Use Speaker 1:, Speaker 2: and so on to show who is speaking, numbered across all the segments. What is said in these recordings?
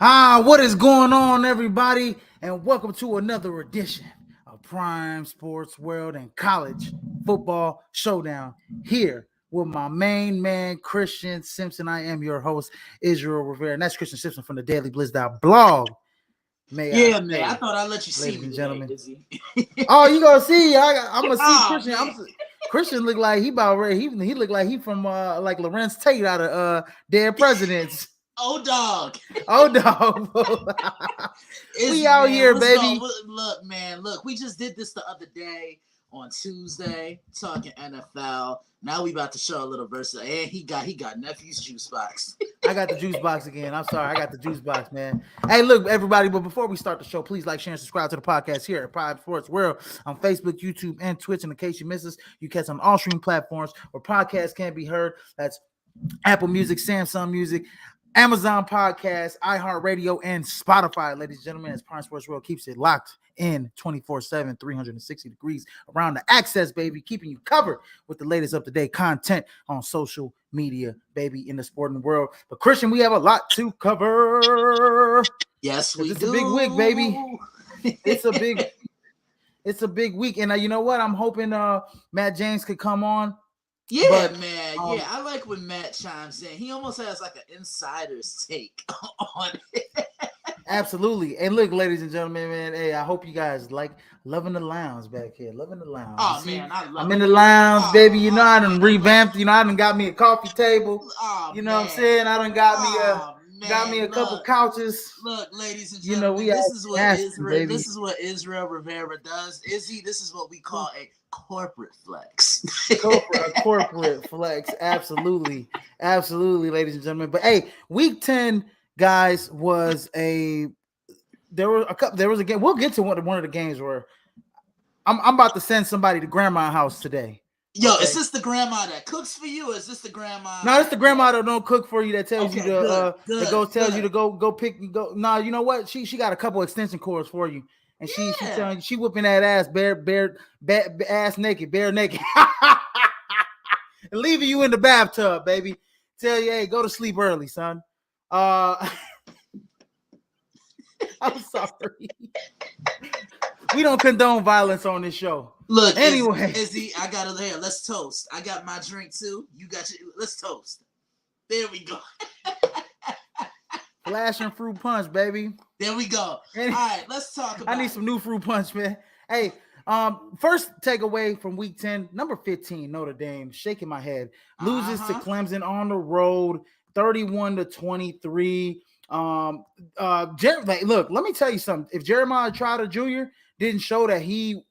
Speaker 1: What is going on, everybody? And welcome to another edition of Prime Sports World and College Football Showdown. Here with my main man, Christian Simpson. I am your host, Israel Rivera, and that's Christian Simpson from the Daily Blizz blog. May I
Speaker 2: Man.
Speaker 1: say,
Speaker 2: I thought I'd let you see
Speaker 1: ladies
Speaker 2: me
Speaker 1: and
Speaker 2: today,
Speaker 1: gentlemen.
Speaker 2: Izzy.
Speaker 1: Oh, you gonna see? I'm gonna see
Speaker 2: Oh,
Speaker 1: Christian. Christian look like he about ready. He look like he from like Lorenz Tate out of Dead Presidents.
Speaker 2: Oh, dog.
Speaker 1: Oh no. We out here, baby.
Speaker 2: Look, man. Look, we just did this the other day on Tuesday, talking NFL. Now we about to show a little verse. And he got nephew's juice box.
Speaker 1: I got the juice box again. I'm sorry. I got the juice box, man. Hey, look, everybody. But before we start the show, please like, share, and subscribe to the podcast here at Prime Sports World on Facebook, YouTube, and Twitch. And in case you miss us, you catch on all streaming platforms where podcasts can be heard. That's Apple Music, Samsung Music, Amazon Podcasts, iHeartRadio, and Spotify. Ladies and gentlemen, as Prime Sports World keeps it locked in 24/7, 360 degrees around the access, baby, keeping you covered with the latest up-to-date content on social media, baby, in the sporting world. But Christian, we have a lot to cover.
Speaker 2: Yes, we do.
Speaker 1: It's a big week, baby. It's a big week. And you know what? I'm hoping Matt James could come on.
Speaker 2: Yeah, man. I like when Matt chimes in. He almost has like an insider's take on it.
Speaker 1: Absolutely. And look, ladies and gentlemen, man, hey, I hope you guys loving the lounge back here. Loving the lounge.
Speaker 2: Oh, man, I'm
Speaker 1: in the lounge, baby. You know, I done revamped. You know, I done got me a coffee table. You know what I'm saying? I done got me a couple couches.
Speaker 2: Look, ladies and gentlemen, this is what Israel Rivera does. Izzy, this is what we call a corporate flex.
Speaker 1: corporate flex. Absolutely, ladies and gentlemen. But hey, week 10, guys, there was a game. We'll get to one of the games where I'm about to send somebody to grandma's house today.
Speaker 2: Yo, okay. Is this the grandma that cooks for you, or is this the grandma?
Speaker 1: No, it's the grandma that don't cook for you, that tells you to you to go pick. No, you know what? She got a couple extension cords for you. And she telling you, she whipping that ass bare naked, and leaving you in the bathtub, baby. Tell you, hey, go to sleep early, son. I'm sorry. We don't condone violence on this show.
Speaker 2: Look,
Speaker 1: anyway,
Speaker 2: Izzy, I got it here. Let's toast. I got my drink too. You got your. Let's toast. There we go.
Speaker 1: Flashing fruit punch, baby.
Speaker 2: There we go. All right, let's talk about
Speaker 1: I need some new fruit punch, man. Hey, first takeaway from week 10, number 15, Notre Dame, shaking my head, loses to Clemson on the road, 31-23. Look, let me tell you something. If Jeremiah Trotter Jr. didn't show that he,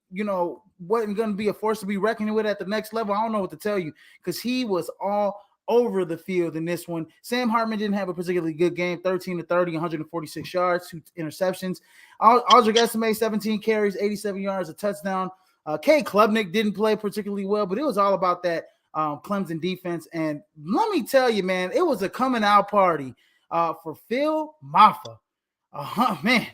Speaker 1: wasn't going to be a force to be reckoned with at the next level, I don't know what to tell you, because he was all over the field in this one. Sam Hartman didn't have a particularly good game, 13-30, 146 yards, 2 interceptions. Aldrich Estimate, 17 carries, 87 yards, a touchdown. Kay Klubnik didn't play particularly well, but it was all about that Clemson defense. And let me tell you, man, it was a coming out party for Phil Maffa. Man,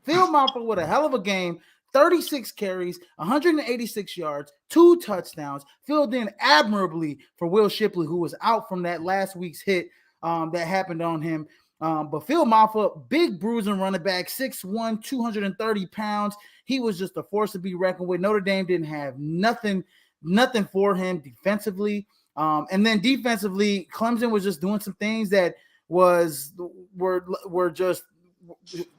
Speaker 1: Phil Maffa with a hell of a game. 36 carries, 186 yards, 2 touchdowns, filled in admirably for Will Shipley, who was out from that last week's hit that happened on him. But Phil Maffa, big bruising running back, 6'1", 230 pounds. He was just a force to be reckoned with. Notre Dame didn't have nothing for him defensively. And then defensively, Clemson was just doing some things that were just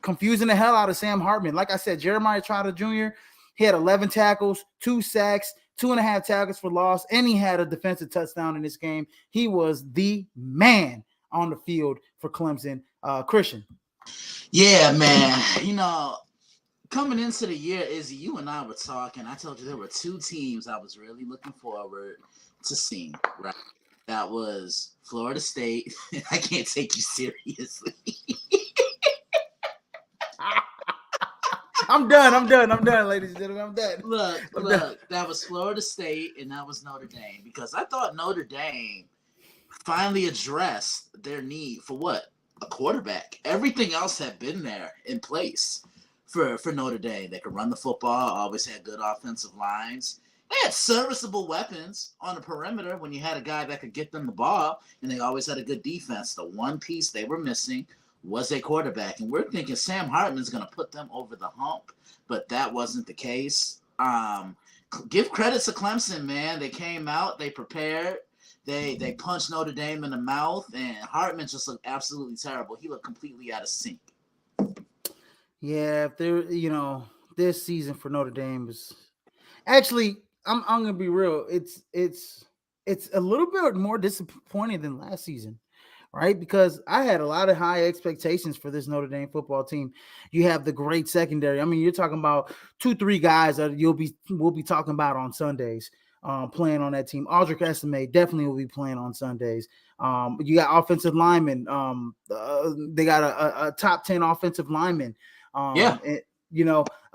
Speaker 1: confusing the hell out of Sam Hartman. Like I said, Jeremiah Trotter Jr., he had 11 tackles, 2 sacks, 2.5 tackles for loss, and he had a defensive touchdown in this game. He was the man on the field for Clemson. Christian.
Speaker 2: Yeah, man. Coming into the year, Izzy, you and I were talking. I told you there were 2 teams I was really looking forward to seeing, right? That was Florida State. I can't take you seriously.
Speaker 1: I'm done, ladies and gentlemen. I'm done.
Speaker 2: Look, that was Florida State and that was Notre Dame, because I thought Notre Dame finally addressed their need for what? A quarterback. Everything else had been there in place for Notre Dame. They could run the football, always had good offensive lines. They had serviceable weapons on the perimeter when you had a guy that could get them the ball, and they always had a good defense. The one piece they were missing was a quarterback. And we're thinking Sam Hartman's going to put them over the hump, but that wasn't the case. Give credit to Clemson, man. They came out, they prepared, they punched Notre Dame in the mouth, and Hartman just looked absolutely terrible. He looked completely out of sync.
Speaker 1: Yeah, if there, this season for Notre Dame is actually, I'm gonna be real. It's a little bit more disappointing than last season, right? Because I had a lot of high expectations for this Notre Dame football team. You have the great secondary. I mean, you're talking about 2-3 guys that we'll be talking about on Sundays, playing on that team. Aldrich Estimate definitely will be playing on Sundays. You got offensive linemen. They got a top 10 offensive lineman.
Speaker 2: Yeah.
Speaker 1: And,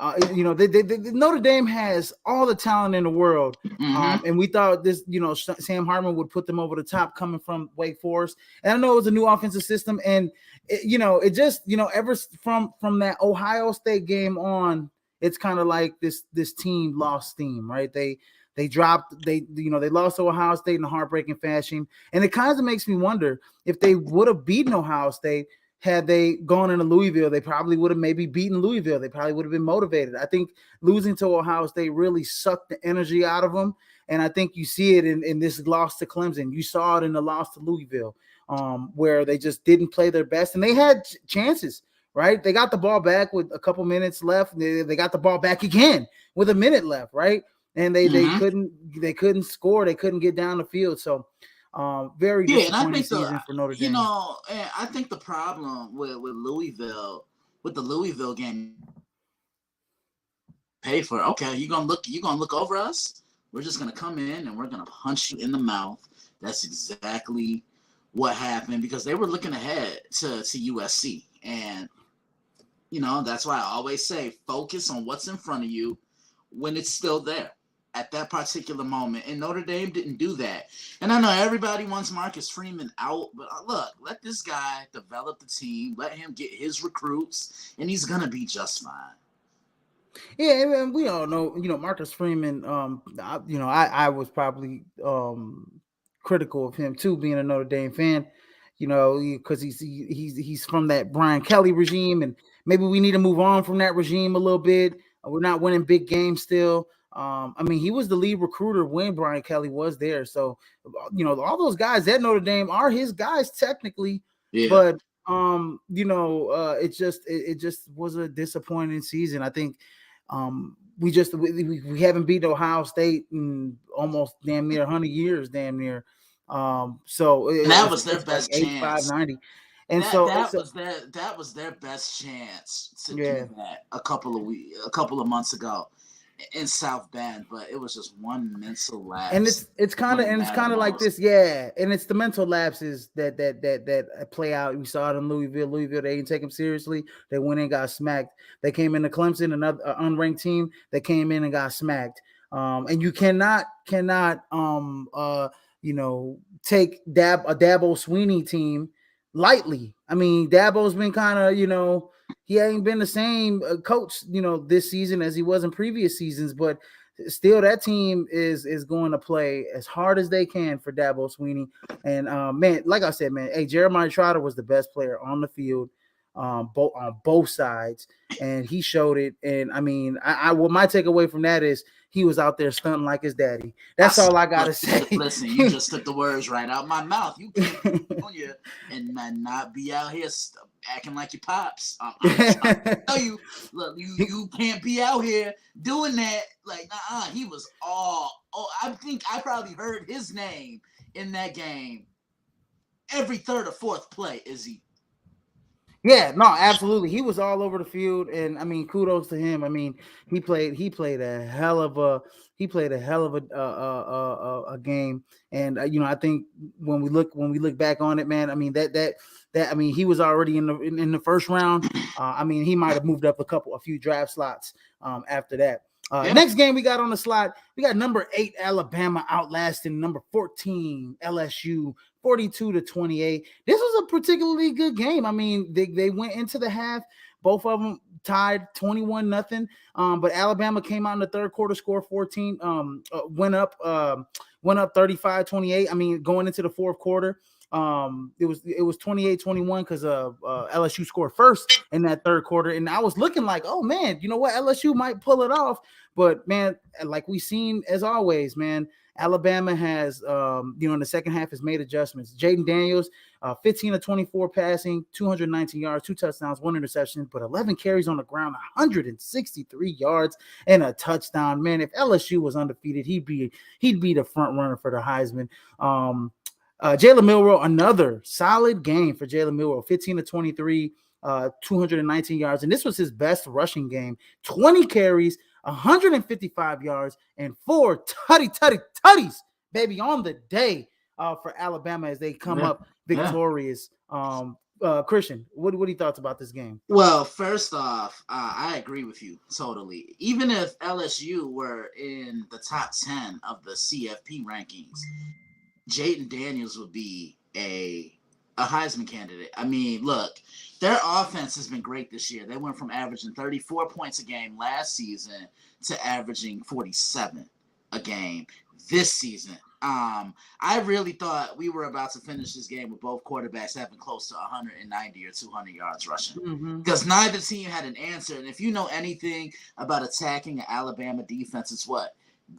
Speaker 1: Notre Dame has all the talent in the world. And we thought this, Sam Hartman would put them over the top coming from Wake Forest. And I know it was a new offensive system. And, it just, ever from that Ohio State game on, it's kind of like this team lost steam, right? They lost to Ohio State in a heartbreaking fashion. And it kind of makes me wonder if they would have beaten Ohio State. Had they gone into Louisville, they probably would have maybe beaten Louisville. They probably would have been motivated. I think losing to Ohio State really sucked the energy out of them. And I think you see it in this loss to Clemson. You saw it in the loss to Louisville, where they just didn't play their best. And they had chances, right? They got the ball back with a couple minutes left. They got the ball back again with a minute left, right? And they couldn't score. They couldn't get down the field. So very disappointing season for Notre Dame.
Speaker 2: I think the problem with Louisville, with the Louisville game, pay for it. Okay, you gonna look over us? We're just gonna come in and we're gonna punch you in the mouth. That's exactly what happened, because they were looking ahead to USC, and that's why I always say focus on what's in front of you when it's still there at that particular moment. And Notre Dame didn't do that. And I know everybody wants Marcus Freeman out, but look, let this guy develop the team, let him get his recruits, and he's gonna be just fine.
Speaker 1: Yeah, and we all know, Marcus Freeman. I was probably critical of him too, being a Notre Dame fan. Because he's from that Brian Kelly regime, and maybe we need to move on from that regime a little bit. We're not winning big games still. He was the lead recruiter when Brian Kelly was there. So, all those guys at Notre Dame are his guys technically. Yeah. But it just was a disappointing season. I think we haven't beat Ohio State in almost damn near 100 years, damn near. So
Speaker 2: that was their best chance.
Speaker 1: 85-90.
Speaker 2: And that was their best chance to do that a couple of months ago in South Bend, but it was just one mental lapse.
Speaker 1: And it's kind of like this, yeah. And it's the mental lapses that play out. We saw it in Louisville. Louisville, they didn't take them seriously. They went and got smacked. They came into Clemson, another unranked team. They came in and got smacked. And you cannot take a Dabo Sweeney team lightly. I mean, Dabo's been kind of, he ain't been the same coach, this season as he was in previous seasons, but still that team is going to play as hard as they can for Dabo Sweeney. And man, like I said, man, Jeremiah Trotter was the best player on the field, on both sides, and he showed it. And I mean, what my takeaway from that is he was out there stunting like his daddy. That's all I gotta say.
Speaker 2: Listen, you just took the words right out of my mouth. You can't and not be out here acting like your pops. I tell you, look, you can't be out here doing that. Like, he was all. Oh, I think I probably heard his name in that game every third or fourth play. Izzy.
Speaker 1: Yeah, no, absolutely. He was all over the field, and I mean, kudos to him. I mean, he played a hell of a game, and I think when we look back on it, man, I mean that he was already in the first round. I mean, he might have moved up a few draft slots after that. Next game we got on the slot, we got number 8 Alabama outlasting number 14 LSU 42-28. This was a particularly good game. I mean, they went into the half, both of them tied 21-0. But Alabama came out in the third quarter, scored 14, went up 35-28. I mean, going into the fourth quarter, It was 28-21 because LSU scored first in that third quarter, and I was looking like, oh man, you know what, LSU might pull it off. But man, like we seen as always, man, Alabama has in the second half has made adjustments. Jaden Daniels, 15 of 24 passing, 219 yards, 2 touchdowns, 1 interception, but 11 carries on the ground, 163 yards and a touchdown. Man, if LSU was undefeated, he'd be the front runner for the Heisman. Jalen Milroe, another solid game for Jalen Milroe, 15 to 23, 219 yards. And this was his best rushing game, 20 carries, 155 yards, and 4 tutties, baby, on the day for Alabama as they come up victorious. Christian, what are your thoughts about this game?
Speaker 2: Well, first off, I agree with you totally. Even if LSU were in the top 10 of the CFP rankings, Jaden Daniels would be a Heisman candidate. I mean, look, their offense has been great this year. They went from averaging 34 points a game last season to averaging 47 a game this season. I really thought we were about to finish this game with both quarterbacks having close to 190 or 200 yards rushing because neither team had an answer. And if you know anything about attacking an Alabama defense, it's what?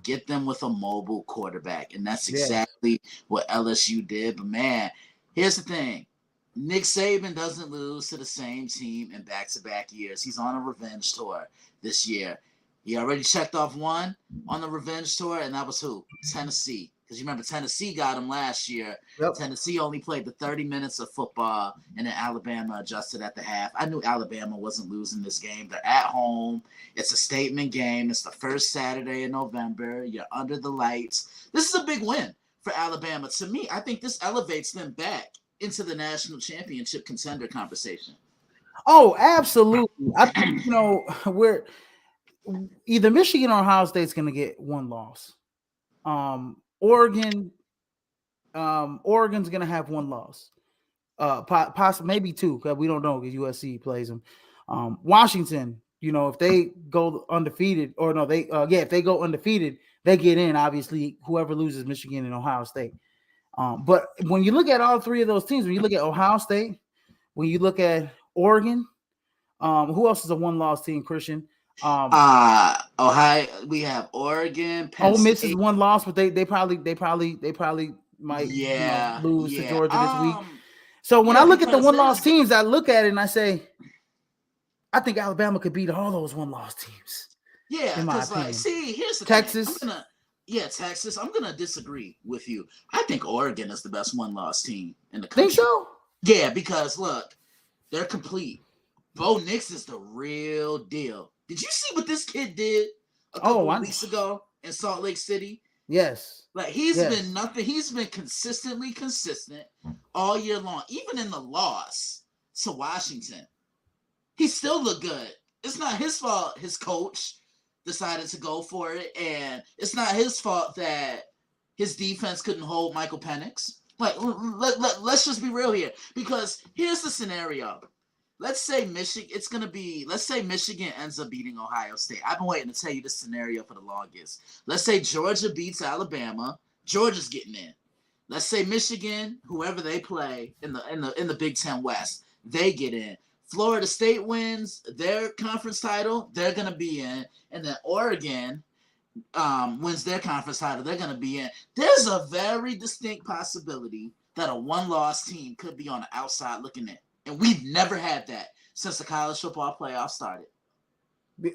Speaker 2: Get them with a mobile quarterback. And that's exactly what LSU did. But, man, here's the thing. Nick Saban doesn't lose to the same team in back-to-back years. He's on a revenge tour this year. He already checked off one on the revenge tour, and that was who? Tennessee. Because you remember Tennessee got him last year. Yep. Tennessee only played the 30 minutes of football, and then Alabama adjusted at the half. I knew Alabama wasn't losing this game. They're at home. It's a statement game. It's the first Saturday in November. You're under the lights. This is a big win for Alabama. To me, I think this elevates them back into the national championship contender conversation.
Speaker 1: Oh, absolutely. I think, we're either Michigan or Ohio State's going to get one loss. Oregon's going to have one loss. Possibly maybe two, because we don't know because USC plays them. Washington, if they go undefeated, or no, if they go undefeated, they get in. Obviously, whoever loses, Michigan and Ohio State. But when you look at all three of those teams, when you look at Ohio State, when you look at Oregon, who else is a one-loss team, Christian?
Speaker 2: Ohio, we have Oregon.
Speaker 1: Penn State. Miss is one loss, but they probably might lose to Georgia this week. So when I look at the one-loss teams, I look at it and I say, I think Alabama could beat all those one-loss teams.
Speaker 2: Yeah, because here's the
Speaker 1: Texas.
Speaker 2: Thing. Texas. I'm gonna disagree with you. I think Oregon is the best one-loss team in the country.
Speaker 1: Think so?
Speaker 2: Yeah, because look, they're complete. Bo Nix is the real deal. Did you see what this kid did a couple weeks ago in Salt Lake City?
Speaker 1: Yes.
Speaker 2: Like he's been nothing. He's been consistently consistent all year long. Even in the loss to Washington, he still looked good. It's not his fault his coach decided to go for it, and it's not his fault that his defense couldn't hold Michael Penix. Like, let's just be real here, because here's the scenario. Let's say Michigan ends up beating Ohio State. I've been waiting to tell you this scenario for the longest. Let's say Georgia beats Alabama. Georgia's getting in. Let's say Michigan, whoever they play in the Big Ten West, they get in. Florida State wins their conference title, they're gonna be in, and then Oregon wins their conference title, they're gonna be in. There's a very distinct possibility that a one-loss team could be on the outside looking in. And we've never had that since the college football playoff started.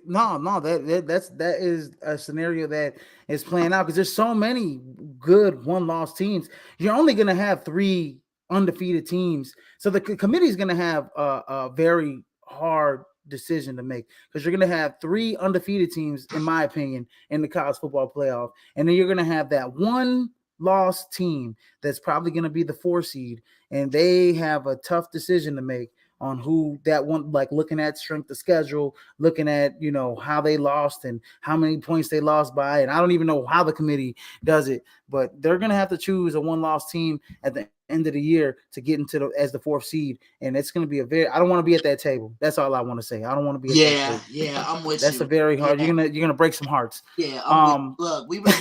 Speaker 1: No, that is a scenario that is playing out because there's so many good one-loss teams. You're only going to have 3 undefeated teams, so the committee is going to have a very hard decision to make because you're going to have 3 undefeated teams, in my opinion, in the college football playoff, and then you're going to have that one-loss team that's probably going to be the 4 seed. And they have a tough decision to make on who that one, like looking at strength of schedule, looking at, how they lost and how many points they lost by. And I don't even know how the committee does it, but they're going to have to choose a one-loss team at the end of the year to get into as the fourth seed, and it's going to be a very. I don't want to be at that table. That's all I want to say. I don't want to be at that
Speaker 2: Yeah,
Speaker 1: table.
Speaker 2: yeah, I'm with
Speaker 1: That's a
Speaker 2: you.
Speaker 1: very hard.
Speaker 2: Yeah,
Speaker 1: You're gonna break some hearts.
Speaker 2: yeah, I'm with.
Speaker 1: Um,
Speaker 2: Look, we were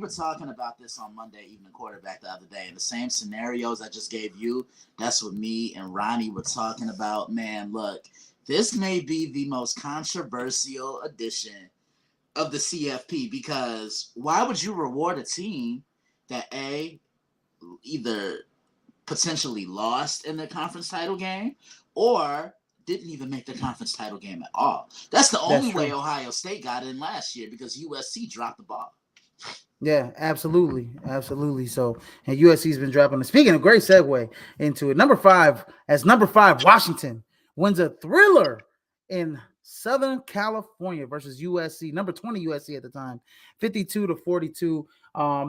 Speaker 2: talking about this on Monday Evening Quarterback the other day, and the same scenarios I just gave you. That's what me and Ronnie were talking about. Man, look, this may be the most controversial edition of the CFP because why would you reward a team that either potentially lost in the conference title game or didn't even make the conference title game at all? That's the
Speaker 1: that's
Speaker 2: only way
Speaker 1: true.
Speaker 2: Ohio State got in last year because USC dropped the ball.
Speaker 1: Yeah, absolutely, absolutely. So, and USC's been dropping. Speaking of, great segue into it. Number five, Washington wins a thriller in Southern California versus USC. Number 20 USC at the time, 52-42.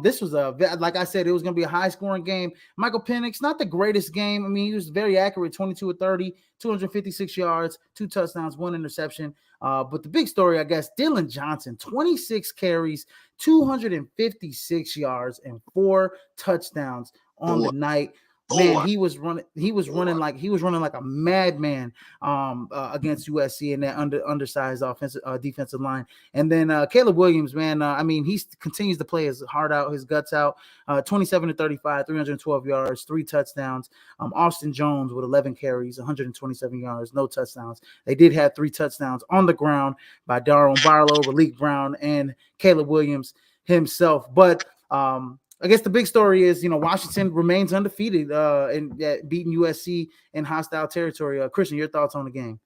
Speaker 1: This was like I said, it was going to be a high scoring game. Michael Penix, not the greatest game. I mean, he was very accurate, 22 of 30, 256 yards, 2 touchdowns, 1 interception. But the big story, I guess, Dylan Johnson, 26 carries, 256 yards, and 4 touchdowns on the
Speaker 2: Four,
Speaker 1: night. Man,
Speaker 2: four,
Speaker 1: he was running. He was running
Speaker 2: four.
Speaker 1: like a madman against USC in that undersized defensive line. And then Caleb Williams, man, I mean, he continues to play his heart out, his guts out. 27-35, 312 yards, 3 touchdowns. Austin Jones with 11 carries, 127 yards, no touchdowns. They did have 3 touchdowns on the ground by Darren Barlow, Malik Brown, and Caleb Williams himself. But I guess the big story is, Washington remains undefeated in beating USC in hostile territory. Christian, your thoughts on the game?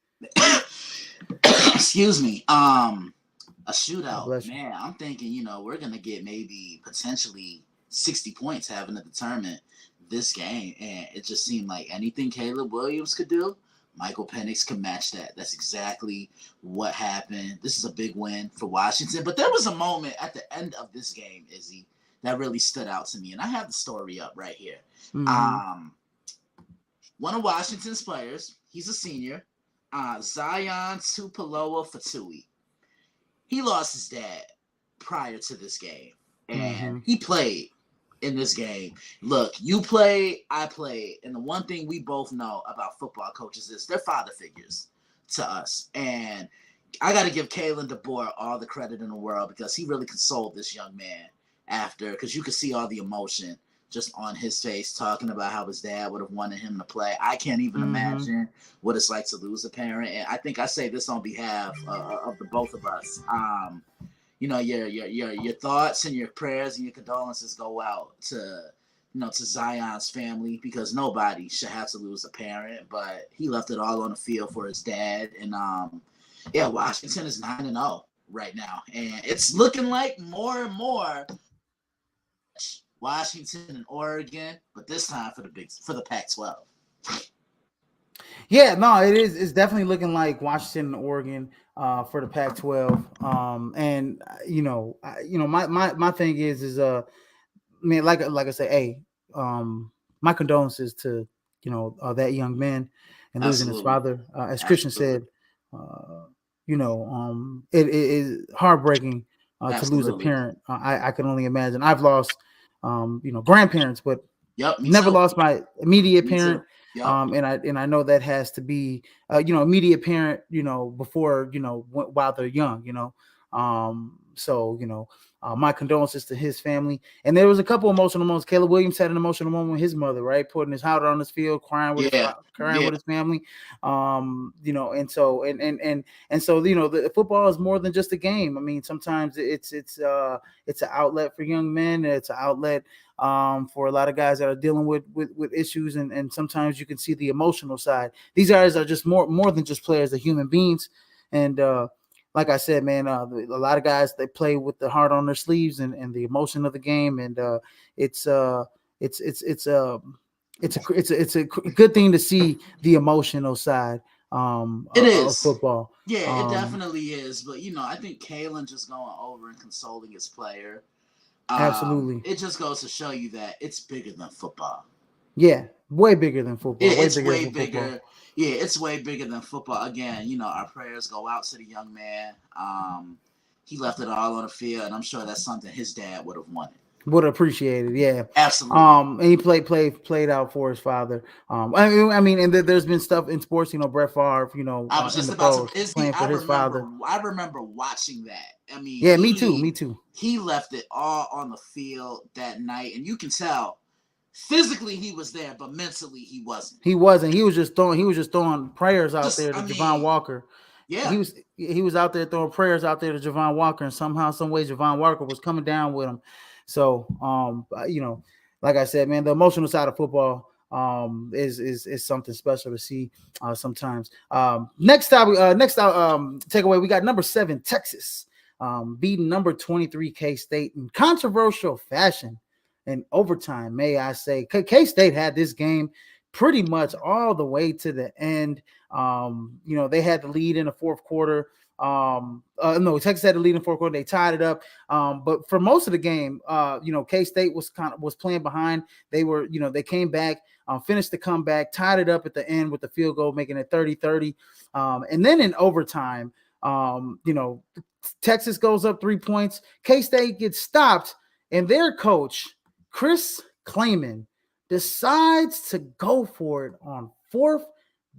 Speaker 2: Excuse me. A
Speaker 1: God
Speaker 2: shootout,
Speaker 1: bless you.
Speaker 2: man. I'm thinking, we're gonna get maybe potentially 60 points having to determine this game, and it just seemed like anything Caleb Williams could do, Michael Penix could match that. That's exactly what happened. This is a big win for Washington, but there was a moment at the end of this game, Izzy, that really stood out to me, and I have the story up right here.
Speaker 1: Mm-hmm.
Speaker 2: One of Washington's players, he's a senior, Zion Tupelo-Fatui. He lost his dad prior to this game, and he played in this game. Look, you play, I play, and the one thing we both know about football coaches is they're father figures to us. And I got to give Kalen DeBoer all the credit in the world because he really consoled this young man after, because you could see all the emotion just on his face talking about how his dad would have wanted him to play. I can't even imagine what it's like to lose a parent. And I think I say this on behalf of the both of us. Your thoughts and your prayers and your condolences go out to Zion's family, because nobody should have to lose a parent, but he left it all on the field for his dad. And Washington is 9-0 right now, and it's looking like more and more Washington and Oregon, but this time for the Pac-12.
Speaker 1: Yeah, no, it is. It's definitely looking like Washington and Oregon for the Pac-12. And my thing is man, like I say, hey, my condolences to that young man and losing his
Speaker 2: Absolutely.
Speaker 1: father. As Christian said, it is heartbreaking to lose a
Speaker 2: Absolutely.
Speaker 1: parent. I can only imagine. I've lost grandparents, but
Speaker 2: Yep, me
Speaker 1: never
Speaker 2: too.
Speaker 1: lost my immediate
Speaker 2: Me
Speaker 1: parent.
Speaker 2: too. Yep.
Speaker 1: And I know that has to be immediate parent, before while they're young, my condolences to his family. And there was a couple emotional moments. Caleb Williams had an emotional moment with his mother, right, putting his heart on his field, crying with
Speaker 2: Yeah.
Speaker 1: his family. And so the football is more than just a game. I mean, sometimes it's an outlet for young men. It's an outlet for a lot of guys that are dealing with issues, and sometimes you can see the emotional side. These guys are just more than just players; they're human beings. And like I said, man, a lot of guys, they play with the heart on their sleeves and the emotion of the game, and it's a good thing to see the emotional side
Speaker 2: It
Speaker 1: of
Speaker 2: is.
Speaker 1: football.
Speaker 2: Yeah, it definitely is. But I think Kalen just going over and consoling his player.
Speaker 1: Absolutely.
Speaker 2: It just goes to show you that it's bigger than football.
Speaker 1: Yeah, way bigger than football.
Speaker 2: It's
Speaker 1: Way
Speaker 2: way
Speaker 1: bigger than football.
Speaker 2: bigger. Yeah, it's way bigger than football. Again, our prayers go out to the young man. He left it all on the field, and I'm sure that's something his dad would have wanted.
Speaker 1: Would appreciate it, yeah.
Speaker 2: Absolutely.
Speaker 1: And he played out for his father. I mean, and there's been stuff in sports, Brett Favre,
Speaker 2: I was
Speaker 1: in
Speaker 2: just
Speaker 1: the
Speaker 2: about to.
Speaker 1: pros
Speaker 2: Is he?
Speaker 1: playing for his father.
Speaker 2: I remember watching that. I mean,
Speaker 1: Yeah, me too, me too.
Speaker 2: he left it all on the field that night, and you can tell physically he was there, but mentally he wasn't.
Speaker 1: He wasn't. He was just throwing prayers out
Speaker 2: Just,
Speaker 1: there to
Speaker 2: I
Speaker 1: Javon
Speaker 2: mean,
Speaker 1: Walker.
Speaker 2: yeah.
Speaker 1: He was out there throwing prayers out there to Javon Walker, and somehow, some way, Javon Walker was coming down with him. So, like I said, man, the emotional side of football is something special to see sometimes. Next out takeaway, we got number 7 Texas beating number 23 K-State in controversial fashion in overtime. May I say, K-State had this game pretty much all the way to the end. They had the lead in the fourth quarter. No, Texas had the lead in the fourth quarter. They tied it up. But for most of the game, K-State was playing behind. They came back, finished the comeback, tied it up at the end with the field goal, making it 30-30. And then in overtime, Texas goes up 3 points. K-State gets stopped, and their coach, Chris Klayman, decides to go for it on fourth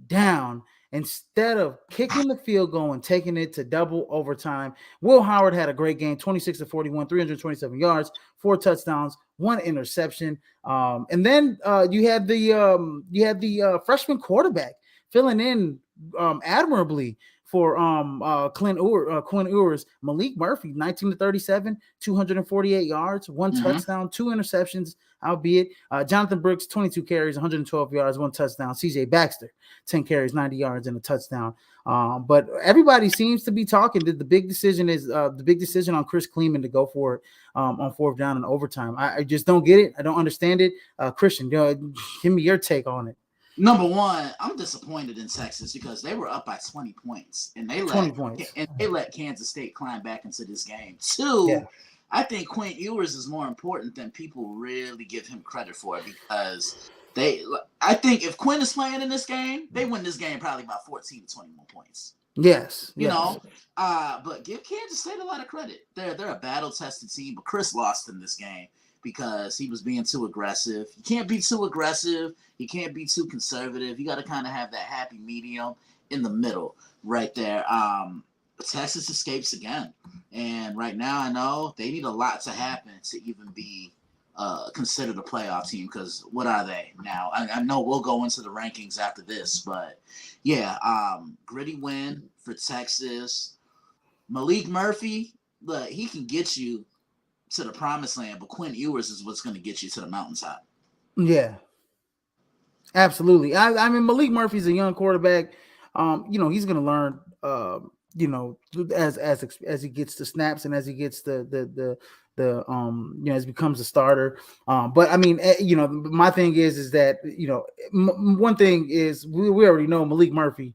Speaker 1: down instead of kicking the field goal and taking it to double overtime. Will Howard had a great game, 26-41, 327 yards, 4 touchdowns, 1 interception. And then you had the freshman quarterback filling in admirably for Quinn Ewers. Malik Murphy, 19-37, 248 yards, 1 touchdown, 2 interceptions, albeit. Jonathan Brooks, 22 carries, 112 yards, 1 touchdown. CJ Baxter, 10 carries, 90 yards, and a touchdown. But everybody seems to be talking that the big decision on Chris Klayman to go for it on fourth down and overtime. I just don't get it. I don't understand it. Christian, give me your take on it.
Speaker 2: Number one, I'm disappointed in Texas because they were up by 20 points and they let Kansas State climb back into this game. 2, yeah. I think Quinn Ewers is more important than people really give him credit for because I think if Quinn is playing in this game, they win this game probably by 14 to 21 points.
Speaker 1: Yes.
Speaker 2: But give Kansas State a lot of credit. They're a battle-tested team, but Chris lost in this game because he was being too aggressive. You can't be too aggressive. You can't be too conservative. You got to kind of have that happy medium in the middle right there. Texas escapes again. And right now I know they need a lot to happen to even be considered a playoff team because what are they now? I know we'll go into the rankings after this, but yeah, gritty win for Texas. Malik Murphy, look, he can get you to the promised land, but Quinn Ewers is what's going to get you to the mountaintop.
Speaker 1: Yeah, absolutely. I mean, Malik Murphy's a young quarterback. He's going to learn. As he gets the snaps and as he gets as he becomes a starter. But I mean, my thing is that one thing is we already know Malik Murphy.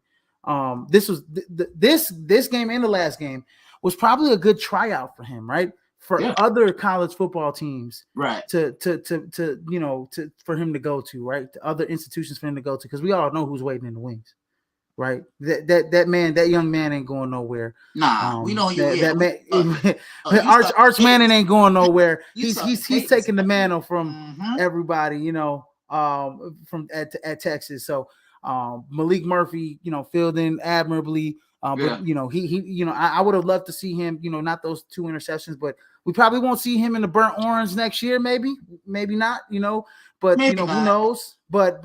Speaker 1: This was this game and the last game was probably a good tryout for him, right? For other college football teams,
Speaker 2: right?
Speaker 1: For him to go to, right? To other institutions for him to go to, because we all know who's waiting in the wings. Right, that young man ain't going nowhere.
Speaker 2: Nah, we know you.
Speaker 1: Arch Manning ain't going nowhere. He's taking the mantle from everybody, from at Texas. So Malik Murphy, filled in admirably. But he I would have loved to see him, not those 2 interceptions, but we probably won't see him in the burnt orange next year. Maybe not. But
Speaker 2: maybe
Speaker 1: who knows? But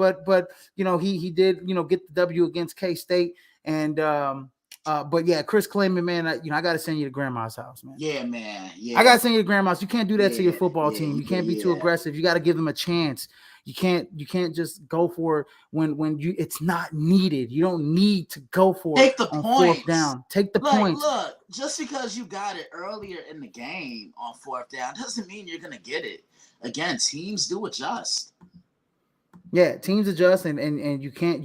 Speaker 1: he did get the W against K-State, and but yeah, Chris Klayman, man, I got to send you to grandma's house, man.
Speaker 2: Yeah, man. Yeah,
Speaker 1: I got to send you to grandma's. You can't do that to your football team. You can't be too aggressive. You got to give them a chance. You can't just go for it when it's not needed. You don't need to go for
Speaker 2: it on
Speaker 1: fourth down. Take the points.
Speaker 2: Look, just because you got it earlier in the game on fourth down doesn't mean you're gonna get it. Again, teams do adjust.
Speaker 1: Yeah, teams adjust, and you can't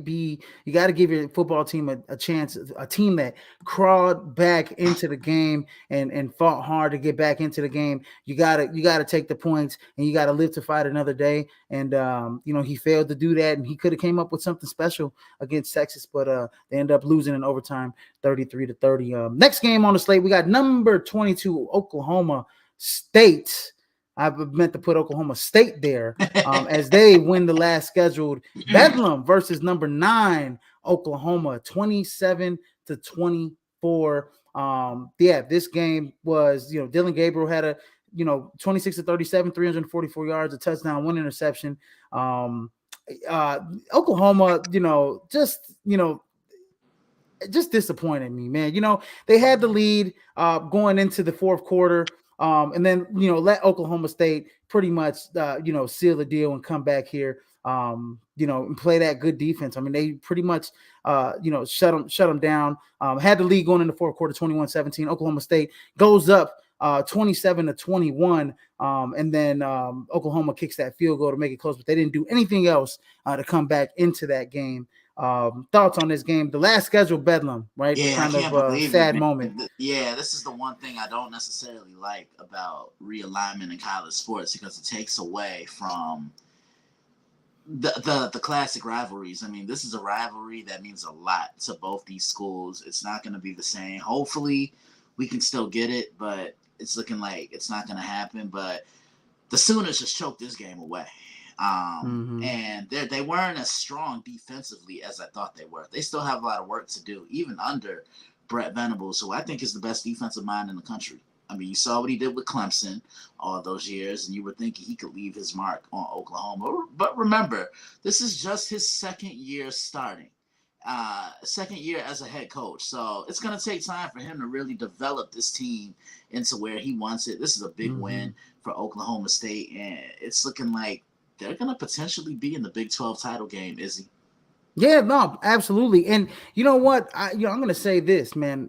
Speaker 1: be. You got to give your football team a chance. A team that crawled back into the game and fought hard to get back into the game. You gotta take the points, and you got to live to fight another day. And he failed to do that, and he could have came up with something special against Texas, but they end up losing in overtime, 33-30. Next game on the slate, we got number 22 Oklahoma State I meant to put Oklahoma State there as they win the last scheduled. Bedlam versus number 9 Oklahoma, 27-24. Yeah, this game was, Dylan Gabriel had a, 26-37, 344 yards, a touchdown, 1 interception. Oklahoma, just disappointed me, man. They had the lead going into the fourth quarter, and then let Oklahoma State pretty much seal the deal and come back here, and play that good defense. I mean, they pretty much shut them down. Had the lead going in the fourth quarter, 21-17. Oklahoma State goes up 27-21, and then Oklahoma kicks that field goal to make it close, but they didn't do anything else to come back into that game. Thoughts on this game? The last scheduled Bedlam, right?
Speaker 2: Yeah,
Speaker 1: kind
Speaker 2: I can't
Speaker 1: of
Speaker 2: believe
Speaker 1: sad
Speaker 2: it,
Speaker 1: moment.
Speaker 2: Yeah, this is the one thing I don't necessarily like about realignment in college sports, because it takes away from the classic rivalries. I mean, this is a rivalry that means a lot to both these schools. It's not going to be the same. Hopefully, we can still get it, but it's looking like it's not going to happen. But the Sooners just choked this game away. And they weren't as strong defensively as I thought they were. They still have a lot of work to do, even under Brett Venables, who I think is the best defensive mind in the country. I mean, you saw what he did with Clemson all those years, and you were thinking he could leave his mark on Oklahoma. But remember, this is just his second year starting, second year as a head coach. So it's going to take time for him to really develop this team into where he wants it. This is a big win for Oklahoma State, and it's looking like they're going to potentially be in the Big 12 title game, Izzy.
Speaker 1: Yeah, no, absolutely. And you know what? I'm going to say this, man,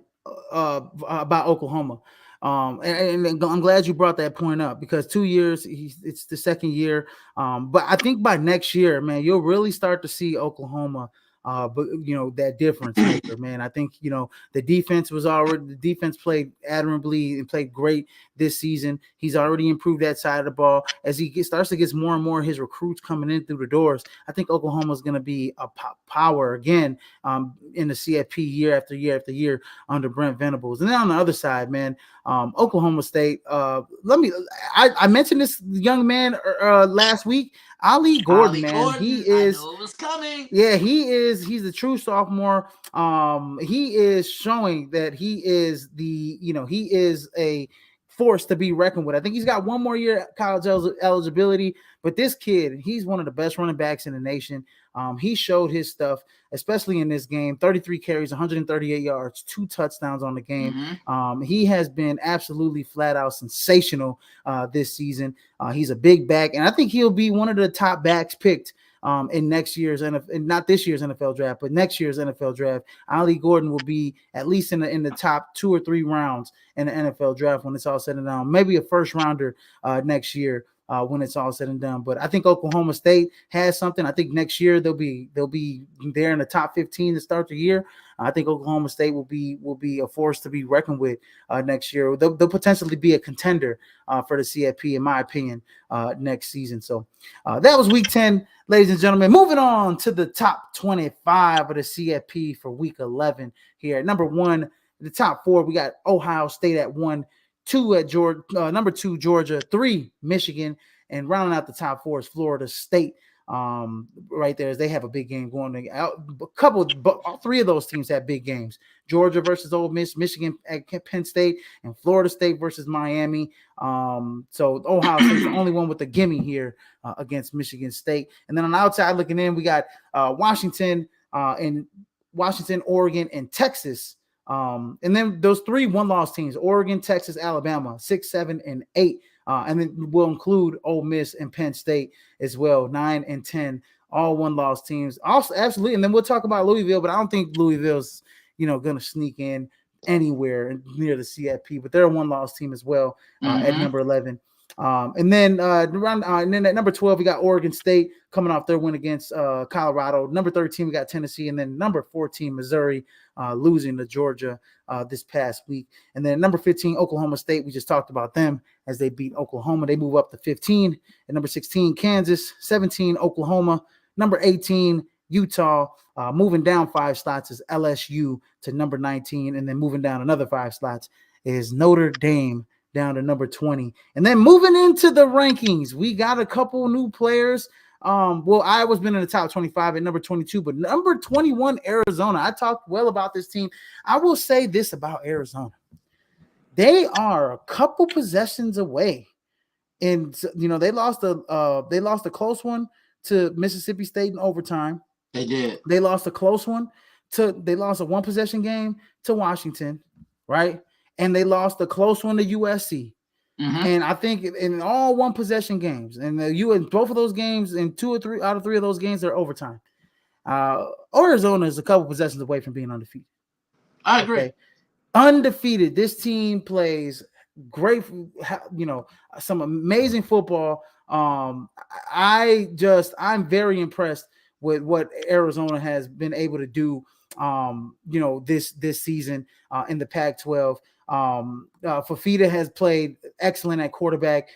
Speaker 1: about Oklahoma. And I'm glad you brought that point up, because 2 years, it's the second year. But I think by next year, man, you'll really start to see Oklahoma. But that difference maker, man. I think the defense played admirably and played great this season. He's already improved that side of the ball as he starts to get more and more of his recruits coming in through the doors. I think Oklahoma is going to be a power again in the CFP year after year after year under Brent Venables. And then on the other side, man, Oklahoma State. I mentioned this young man last week. Ali Gordon, man. He is.
Speaker 2: I knew it was coming.
Speaker 1: Yeah, he is. He's the true sophomore. He is showing that he is he is a force to be reckoned with. I think he's got one more year college eligibility, but this kid, he's one of the best running backs in the nation. He showed his stuff, especially in this game. 33 carries, 138 yards, 2 touchdowns on the game. He has been absolutely flat out sensational this season. He's a big back, and I think he'll be one of the top backs picked in next year's NFL, not this year's NFL draft, but next year's NFL draft. Ali Gordon will be at least in the top 2 or 3 rounds in the NFL draft when it's all said and done. Maybe a first rounder next year when it's all said and done. But I think Oklahoma State has something. I think next year they'll be there in the top 15 to start the year. I think Oklahoma State will be a force to be reckoned with next year. They'll potentially be a contender for the CFP, in my opinion, next season. So that was week 10, ladies and gentlemen. Moving on to the top 25 of the CFP for week 11 here. At number 1, the top 4, we got Ohio State at 1, 2 at Georgia, number 2 Georgia, 3 Michigan, and rounding out the top 4 is Florida State. Right there, as they have a big game going out. All 3 of those teams have big games. Georgia versus Ole Miss, Michigan at Penn State, and Florida State versus Miami. So Ohio State's the only one with the gimme here against Michigan State. And then on the outside looking in, we got Washington, Oregon, and Texas. And then those 3 one-loss teams: Oregon, Texas, Alabama, 6, 7, and 8. And then we'll include Ole Miss and Penn State as well, 9 and 10, all one-loss teams. Also, absolutely. And then we'll talk about Louisville, but I don't think Louisville's, going to sneak in anywhere near the CFP. But they're a one-loss team as well at number 11. And then at number 12, we got Oregon State coming off their win against Colorado. Number 13, we got Tennessee, and then number 14, Missouri, losing to Georgia this past week. And then number 15, Oklahoma State. We just talked about them as they beat Oklahoma. They move up to 15. At number 16, Kansas. 17, Oklahoma. Number 18, Utah. Moving down 5 slots is LSU to number 19, and then moving down another 5 slots is Notre Dame down to number 20. And then moving into the rankings, we got a couple new players. Well, Iowa's been in the top 25 at number 22, but number 21, Arizona. I talked well about this team. I will say this about Arizona. They are a couple possessions away. And they lost a close one to Mississippi State in overtime.
Speaker 2: They did.
Speaker 1: They lost a close one they lost a one possession game to Washington, right? And they lost a close one to USC.
Speaker 2: Mm-hmm.
Speaker 1: And I think in all one possession games, and both of those games, in 2 or 3 out of 3 of those games, they're overtime. Arizona is a couple possessions away from being undefeated.
Speaker 2: I agree. Okay?
Speaker 1: Undefeated. This team plays great, some amazing football. I'm very impressed with what Arizona has been able to do, this season in the Pac-12. Fafita has played excellent at quarterback.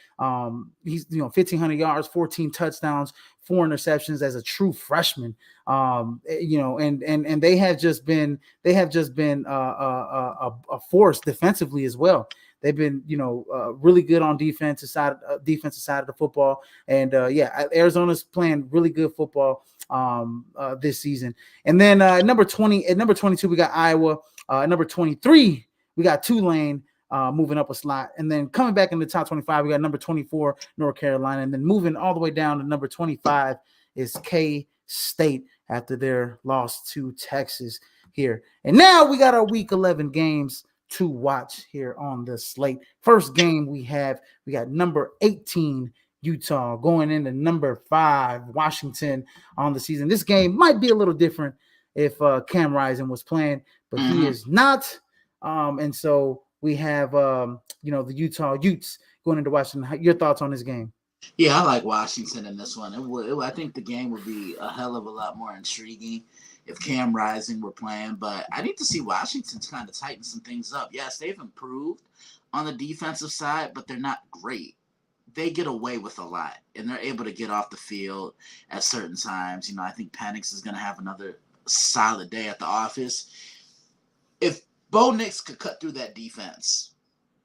Speaker 1: He's 1,500 yards, 14 touchdowns, 4 interceptions as a true freshman. And they have just been a force defensively as well. They've been, really good on defensive side of the football. And Arizona's playing really good football this season. And then at number 22, we got Iowa. Number 23, we got Tulane moving up a slot. And then coming back in the top 25, we got number 24, North Carolina. And then moving all the way down to number 25 is K-State after their loss to Texas here. And now we got our Week 11 games to watch here on the slate. First game we got number 18, Utah, going into number 5, Washington on the season. This game might be a little different if Cam Rising was playing, but he is not. And so we have, the Utah Utes going into Washington. Your thoughts on this game?
Speaker 2: Yeah, I like Washington in this one. I think the game would be a hell of a lot more intriguing if Cam Rising were playing, but I need to see Washington's kind of tighten some things up. Yes, they've improved on the defensive side, but they're not great. They get away with a lot, and they're able to get off the field at certain times. I think Penix is going to have another solid day at the office. If Bo Nix could cut through that defense,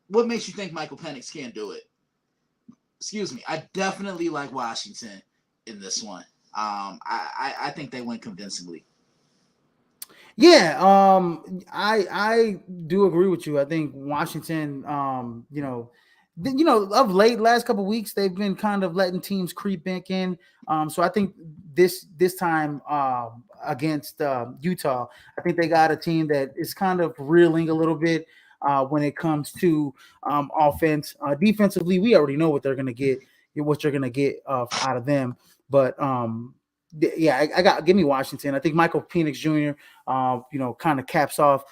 Speaker 2: what makes you think Michael Penix can't do it? Excuse me. I definitely like Washington in this one. I think they win convincingly.
Speaker 1: Yeah, I do agree with you. I think Washington, of late, last couple of weeks, they've been kind of letting teams creep back in. So I think this time against Utah, I think they got a team that is kind of reeling a little bit when it comes to offense. Defensively, we already know what they're going to get, what you're going to get out of them. But give me Washington. I think Michael Penix Jr. Kind of caps off,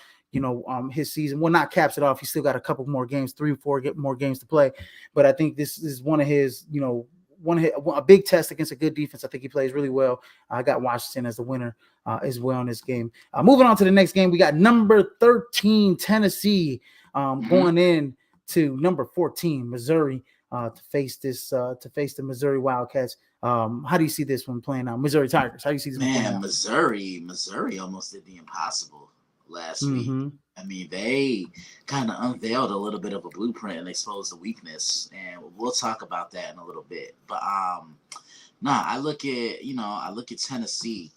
Speaker 1: his season. Well, not caps it off. He's still got a couple more games, 3 or 4 more games to play. But I think this is one of his, a big test against a good defense. I think he plays really well. I got Washington as the winner as well in this game. Moving on to the next game, we got number 13 Tennessee going in to number 14 Missouri to face the Missouri Wildcats. How do you see this one playing out? Missouri Tigers. How do you see this one playing out?
Speaker 2: Missouri almost did the impossible last week. I mean, they kind of unveiled a little bit of a blueprint and exposed the weakness, and we'll talk about that in a little bit. But I look at Tennessee.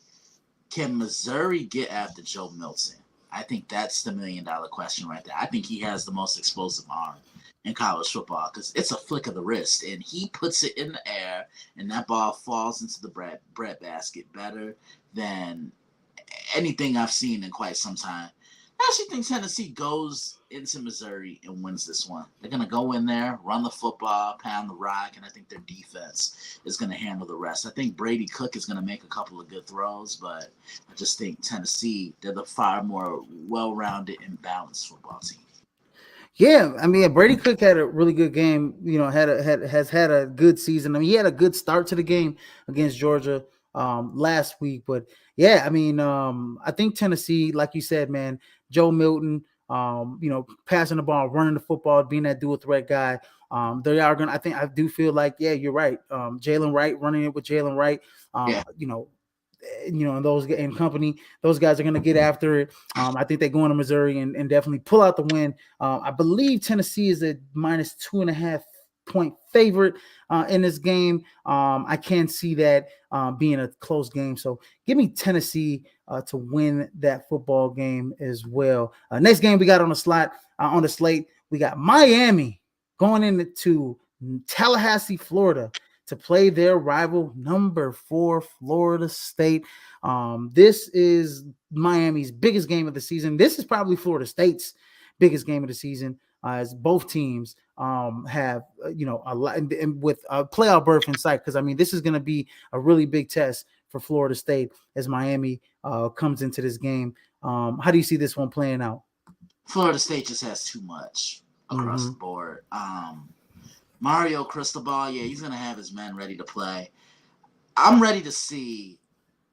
Speaker 2: Can Missouri get after Joe Milton? I think that's the $1 million question right there. I think he has the most explosive arm in college football because it's a flick of the wrist, and he puts it in the air, and that ball falls into the bread basket better than anything I've seen in quite some time. I actually think Tennessee goes into Missouri and wins this one. They're going to go in there, run the football, pound the rock, and I think their defense is going to handle the rest. I think Brady Cook is going to make a couple of good throws, but I just think Tennessee, they're the far more well-rounded and balanced football team.
Speaker 1: Yeah, I mean, Brady Cook had a really good game. Has had a good season. I mean, he had a good start to the game against Georgia last week. But yeah, I mean, I think Tennessee, like you said, man, Joe Milton, passing the ball, running the football, being that dual threat guy. They are going to, I do feel like, yeah, you're right. Jalen Wright, running it with Jalen Wright. and those and company, those guys are going to get after it. I think they go into Missouri and definitely pull out the win. I believe Tennessee is a -2.5 point favorite in this game. I can see that being a close game. So give me Tennessee to win that football game as well. Next game we got on the slate, we got Miami going into Tallahassee, Florida, to play their rival number 4 Florida State. This is Miami's biggest game of the season. This is probably Florida State's biggest game of the season, as both teams have a lot and with a playoff berth in sight. Because I mean, this is going to be a really big test for Florida State as Miami comes into this game. How do you see this one playing out?
Speaker 2: Florida State just has too much across the board. Mario Cristobal, yeah, he's going to have his men ready to play. I'm ready to see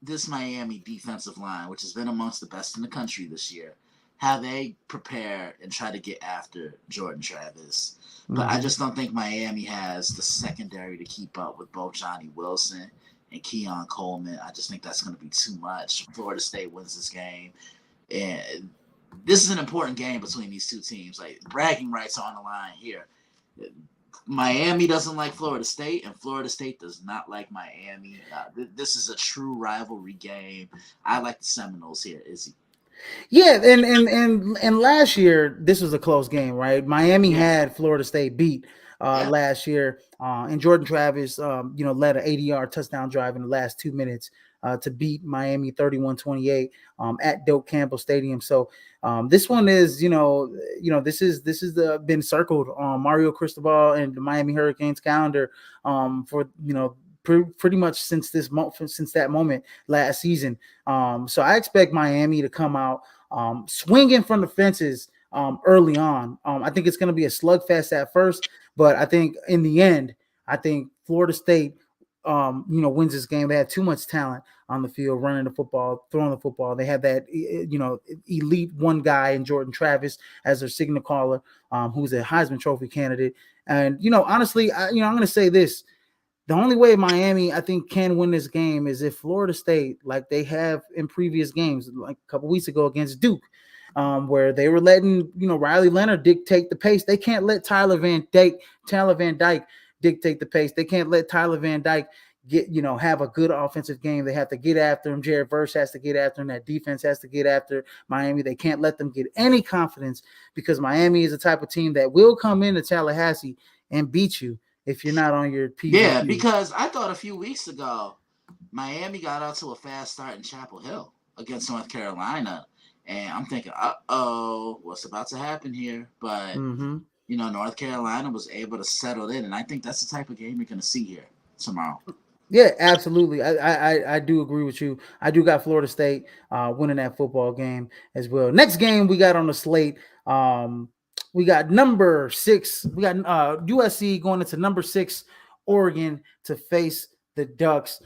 Speaker 2: this Miami defensive line, which has been amongst the best in the country this year, how they prepare and try to get after Jordan Travis. But I just don't think Miami has the secondary to keep up with both Johnny Wilson and Keon Coleman. I just think that's going to be too much. Florida State wins this game. And this is an important game between these two teams. Like, bragging rights are on the line here. Miami doesn't like Florida State, and Florida State does not like Miami. This is a true rivalry game. I like the Seminoles here, Izzy.
Speaker 1: Yeah, and last year this was a close game, right? Miami had Florida State beat last year, and Jordan Travis, led an 80-yard touchdown drive in the last 2 minutes to beat Miami 31-28 at Doak Campbell Stadium. So this one is, this is been circled on Mario Cristobal and the Miami Hurricanes calendar for pretty much since that moment last season. So I expect Miami to come out swinging from the fences early on. I think it's going to be a slugfest at first, but I think in the end, I think Florida State wins this game. They have too much talent on the field, running the football, throwing the football. They have that, elite one guy in Jordan Travis as their signal caller, who's a Heisman Trophy candidate. And, honestly, I'm going to say this. The only way Miami, I think, can win this game is if Florida State, like they have in previous games, like a couple weeks ago against Duke, where they were letting, Riley Leonard dictate the pace. They can't let Tyler Van Dyke dictate the pace. They can't let Tyler Van Dyke have a good offensive game. They have to get after him. Jared Verse has to get after him. That defense has to get after Miami. They can't let them get any confidence, because Miami is the type of team that will come into Tallahassee and beat you if you're not on your PSW.
Speaker 2: Yeah, because I thought a few weeks ago Miami got out to a fast start in Chapel Hill against North Carolina, and I'm thinking, what's about to happen here? But North Carolina was able to settle in, and I think that's the type of game you're going to see here tomorrow.
Speaker 1: Yeah, absolutely. I do agree with you. I do got Florida State winning that football game as well. Next game we got on the slate, we got number 6. We got USC going into number 6 Oregon to face the Ducks.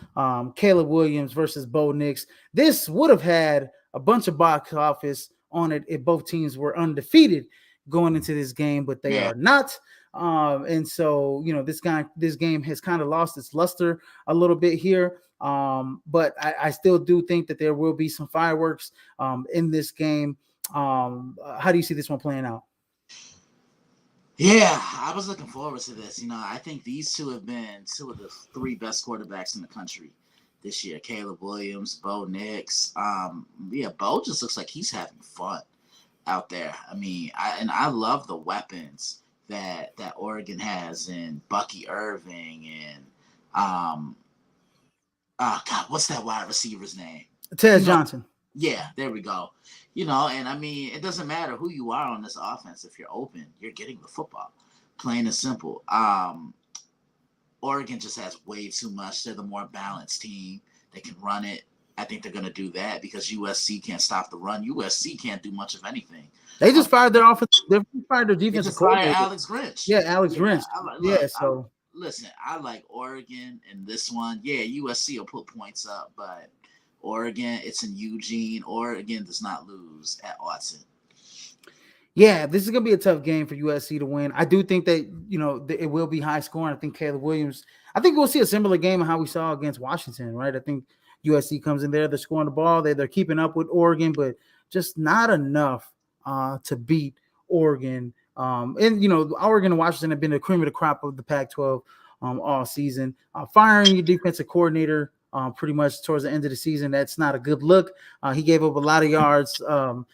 Speaker 1: Caleb Williams versus Bo Nix. This would have had a bunch of box office on it if both teams were undefeated going into this game, but they are not. And so, this game has kind of lost its luster a little bit here. But I still do think that there will be some fireworks in this game. How do you see this one playing out?
Speaker 2: Yeah, I was looking forward to this. I think these two have been two of the 3 best quarterbacks in the country this year. Caleb Williams, Bo Nix. Bo just looks like he's having fun out there. I mean, I love the weapons that Oregon has in Bucky Irving and what's that wide receiver's name?
Speaker 1: Ted Johnson.
Speaker 2: Yeah, there we go. And I mean, it doesn't matter who you are on this offense. If you're open, you're getting the football. Plain and simple. Oregon just has way too much. They're the more balanced team. They can run it. I think they're going to do that because USC can't stop the run. USC can't do much of anything.
Speaker 1: They just fired their offense. They fired their defensive
Speaker 2: coordinator. Alex Grinch.
Speaker 1: Yeah, Alex Grinch.
Speaker 2: Listen, I like Oregon in this one. Yeah, USC will put points up, but Oregon, it's in Eugene. Oregon does not lose at Autzen.
Speaker 1: Yeah, this is going to be a tough game for USC to win. I do think that, it will be high scoring. I think Caleb Williams, I think we'll see a similar game of how we saw against Washington, right? I think, USC comes in there, they're scoring the ball, they're keeping up with Oregon, but just not enough to beat Oregon. And Oregon and Washington have been the cream of the crop of the Pac-12 all season. Firing your defensive coordinator pretty much towards the end of the season, that's not a good look. He gave up a lot of yards, to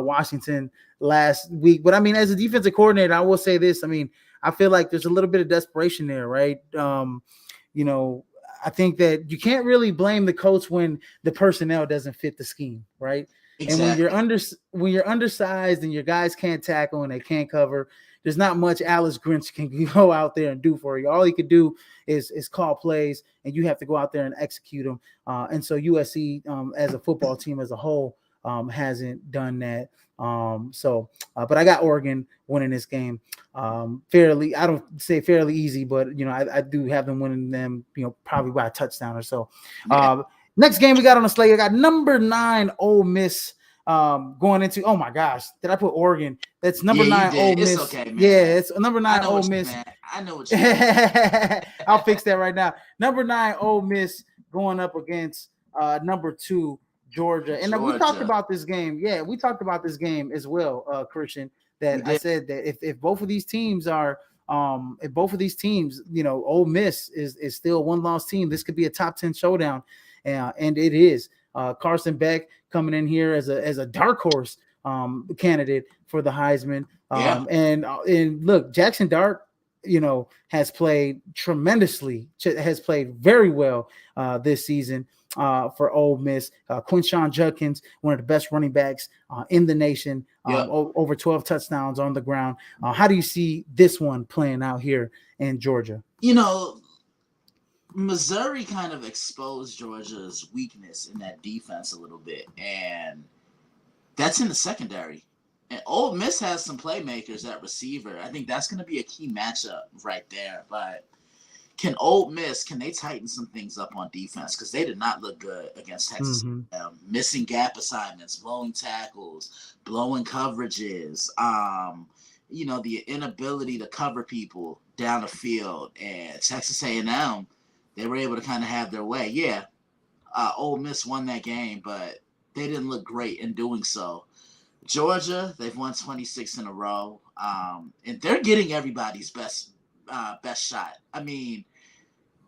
Speaker 1: Washington last week. But I mean, as a defensive coordinator, I will say this. I mean, I feel like there's a little bit of desperation there, right? I think that you can't really blame the coach when the personnel doesn't fit the scheme, right? And
Speaker 2: Exactly.
Speaker 1: when you're undersized and your guys can't tackle and they can't cover, there's not much Alice Grinch can go out there and do for you. All he could do is call plays, and you have to go out there and execute them. And so USC, as a football team as a whole, hasn't done that. But I got Oregon winning this game fairly. I don't say fairly easy, but I do have them winning them, probably by a touchdown or so.
Speaker 2: Yeah.
Speaker 1: Next game we got on the slate, I got number 9 Ole Miss going into. Oh my gosh, did I put Oregon? That's number
Speaker 2: Yeah, you
Speaker 1: 9 Ole
Speaker 2: did.
Speaker 1: Miss.
Speaker 2: It's okay, man.
Speaker 1: Yeah, it's number 9 Ole Miss.
Speaker 2: I know what you meant.
Speaker 1: I'll fix that right now. Number 9 Ole Miss going up against number 2 Georgia. And we talked about this game. Yeah, we talked about this game as well, Christian. That I said that if both of these teams are Ole Miss is still a one-loss team, this could be a top 10 showdown. And it is. Carson Beck coming in here as a dark horse candidate for the Heisman. And look, Jackson Dart, has played tremendously, has played very well this season for Ole Miss. Quinshawn Judkins, one of the best running backs in the nation, over 12 touchdowns on the ground. How do you see this one playing out here in Georgia?
Speaker 2: Missouri kind of exposed Georgia's weakness in that defense a little bit, and that's in the secondary. And Ole Miss has some playmakers at receiver. I think that's going to be a key matchup right there. But can they tighten some things up on defense? Because they did not look good against Texas. Missing gap assignments, blowing tackles, blowing coverages, the inability to cover people down the field. And Texas A&M, they were able to kind of have their way. Yeah, Ole Miss won that game, but they didn't look great in doing so. Georgia, they've won 26 in a row, and they're getting everybody's best shot. I mean,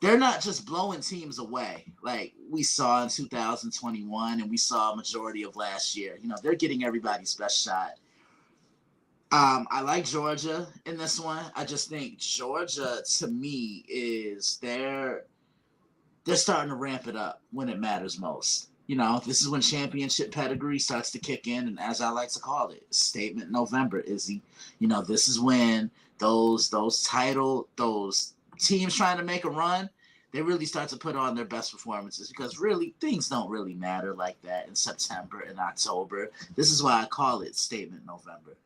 Speaker 2: they're not just blowing teams away like we saw in 2021 and we saw a majority of last year. They're getting everybody's best shot. I like Georgia in this one. I just think Georgia, to me, is they're starting to ramp it up when it matters most. This is when championship pedigree starts to kick in, and as I like to call it, statement November, Izzy. This is when those teams trying to make a run, they really start to put on their best performances, because really things don't really matter like that in September and October. This is why I call it statement November.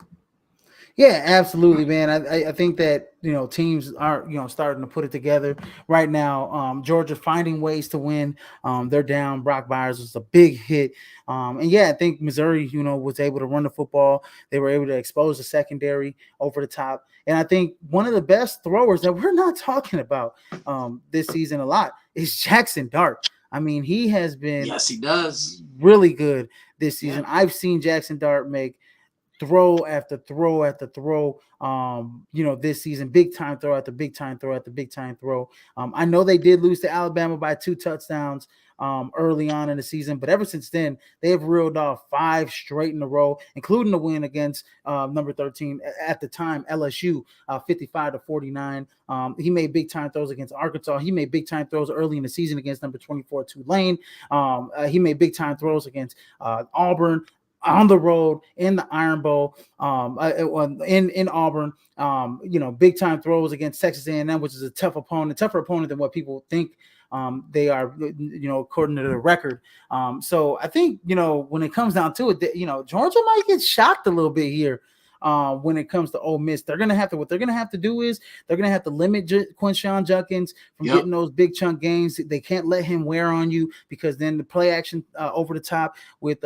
Speaker 1: Yeah, absolutely, man. I think that teams are starting to put it together right now. Georgia finding ways to win. They're down. Brock Byers was a big hit, and yeah, I think Missouri was able to run the football. They were able to expose the secondary over the top, and I think one of the best throwers that we're not talking about this season a lot is Jackson Dart. I mean, he has been
Speaker 2: he does
Speaker 1: really good this season. Yeah. I've seen Jackson Dart make throw after throw after throw, this season, big time throw after big time throw after big time throw. I know they did lose to Alabama by 2 touchdowns early on in the season, but ever since then, they have reeled off 5 straight in a row, including the win against number 13 at the time, LSU, 55-49. He made big time throws against Arkansas. He made big time throws early in the season against number 24 Tulane. He made big time throws against Auburn, on the road in the Iron Bowl, in Auburn, big time throws against Texas A&M, which is a tougher opponent than what people think they are, according to the record. So I think, when it comes down to it, Georgia might get shocked a little bit here when it comes to Ole Miss. They're gonna have to what they're gonna have to do is they're gonna have to limit Quinshon Judkins from
Speaker 2: Yep.
Speaker 1: getting those big chunk gains. They can't let him wear on you because then the play action over the top with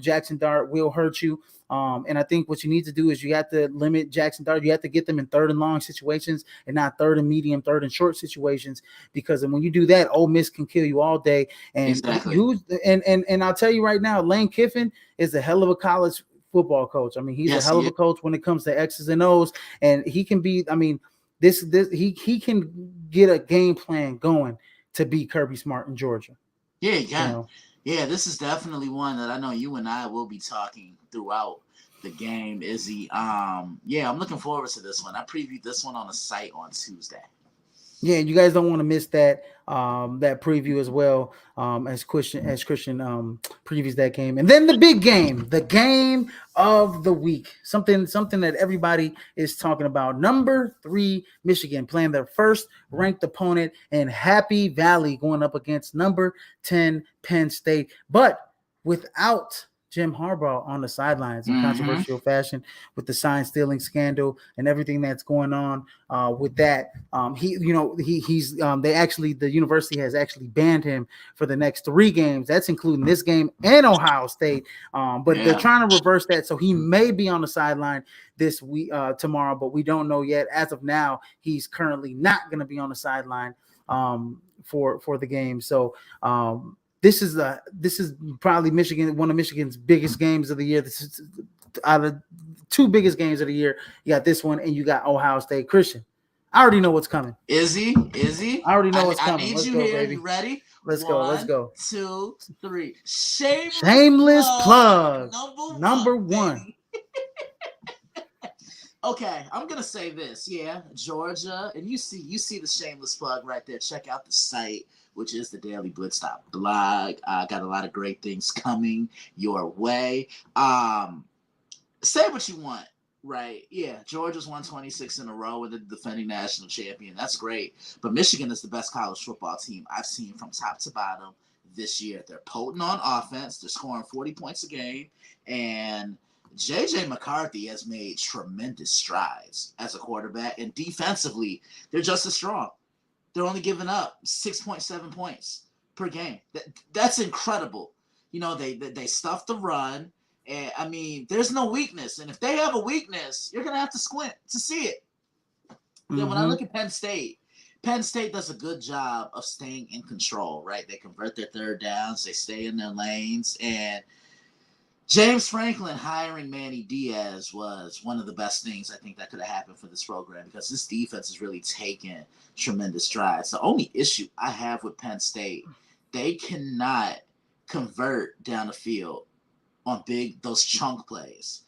Speaker 1: Jackson Dart will hurt you. And I think what you need to do is you have to limit Jackson Dart. You have to get them in third and long situations and not third and medium, third and short situations. Because when you do that, Ole Miss can kill you all day. And
Speaker 2: Exactly.
Speaker 1: and I'll tell you right now, Lane Kiffin is a hell of a college football coach. I mean, he's a hell of a coach when it comes to X's and O's, and he can be. I mean, he can get a game plan going to beat Kirby Smart in Georgia.
Speaker 2: Yeah, yeah. Yeah, this is definitely one that I know you and I will be talking throughout the game, Izzy. Yeah, I'm looking forward to this one. I previewed this one on the site on Tuesday.
Speaker 1: Yeah, you guys don't want to miss that that preview as well, as Christian previews that game. And then the big game, the game of the week. Something that everybody is talking about. Number 3 Michigan playing their first ranked opponent in Happy Valley, going up against number 10 Penn State, but without Jim Harbaugh on the sidelines in controversial fashion with the sign stealing scandal and everything that's going on with that. The university has actually banned him for the next 3 games. That's including this game and Ohio State. But they're trying to reverse that, so he may be on the sideline this week, tomorrow, but we don't know yet. As of now, he's currently not going to be on the sideline for the game. So. This is probably one of Michigan's biggest games of the year. This is out of 2 biggest games of the year. You got this one, and you got Ohio State. Christian, I already know what's coming.
Speaker 2: Izzy,
Speaker 1: I already know what's coming.
Speaker 2: I need
Speaker 1: Let's
Speaker 2: you
Speaker 1: go,
Speaker 2: here.
Speaker 1: baby.
Speaker 2: You ready?
Speaker 1: Let's go.
Speaker 2: 1, 2, 3.
Speaker 1: Shameless plug. Number one.
Speaker 2: Okay, I'm gonna say this. Yeah, Georgia, and you see the shameless plug right there. Check out the site, which is the Daily Blitz blog. Got a lot of great things coming your way. Say what you want, right? Yeah, Georgia's won 26 in a row with the defending national champion. That's great. But Michigan is the best college football team I've seen from top to bottom this year. They're potent on offense. They're scoring 40 points a game, and J.J. McCarthy has made tremendous strides as a quarterback, and defensively, they're just as strong. They're only giving up 6.7 points per game. That's incredible. You know, they stuff the run, and I mean, there's no weakness. And if they have a weakness, you're gonna have to squint to see it. Then when I look at Penn State does a good job of staying in control, right? They convert their third downs, they stay in their lanes, and James Franklin hiring Manny Diaz was one of the best things I think that could have happened for this program, because this defense has really taken tremendous strides. The only issue I have with Penn State, they cannot convert down the field on those chunk plays.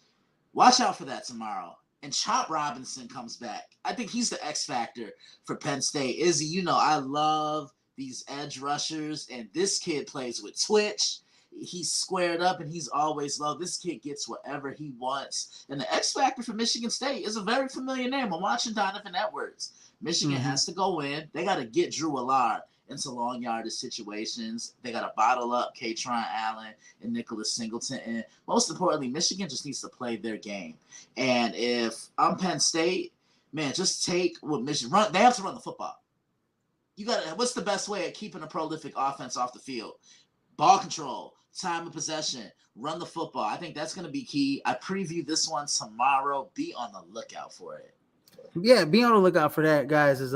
Speaker 2: Watch out for that tomorrow. And Chop Robinson comes back. I think he's the X factor for Penn State. Izzy, you know I love these edge rushers, and this kid plays with twitch. He's squared up, and he's always low. This kid gets whatever he wants. And the X factor for Michigan State is a very familiar name. I'm watching Donovan Edwards. Michigan has to go in. They got to get Drew Allard into long yardage situations. They got to bottle up Katron Allen and Nicholas Singleton. And most importantly, Michigan just needs to play their game. And if I'm Penn State, man, just take what Michigan run. They have to run the football. What's the best way of keeping a prolific offense off the field? Ball control, time of possession, run the football. I think that's going to be key. I preview this one tomorrow. Be on the lookout for it.
Speaker 1: Yeah, be on the lookout for that, guys. As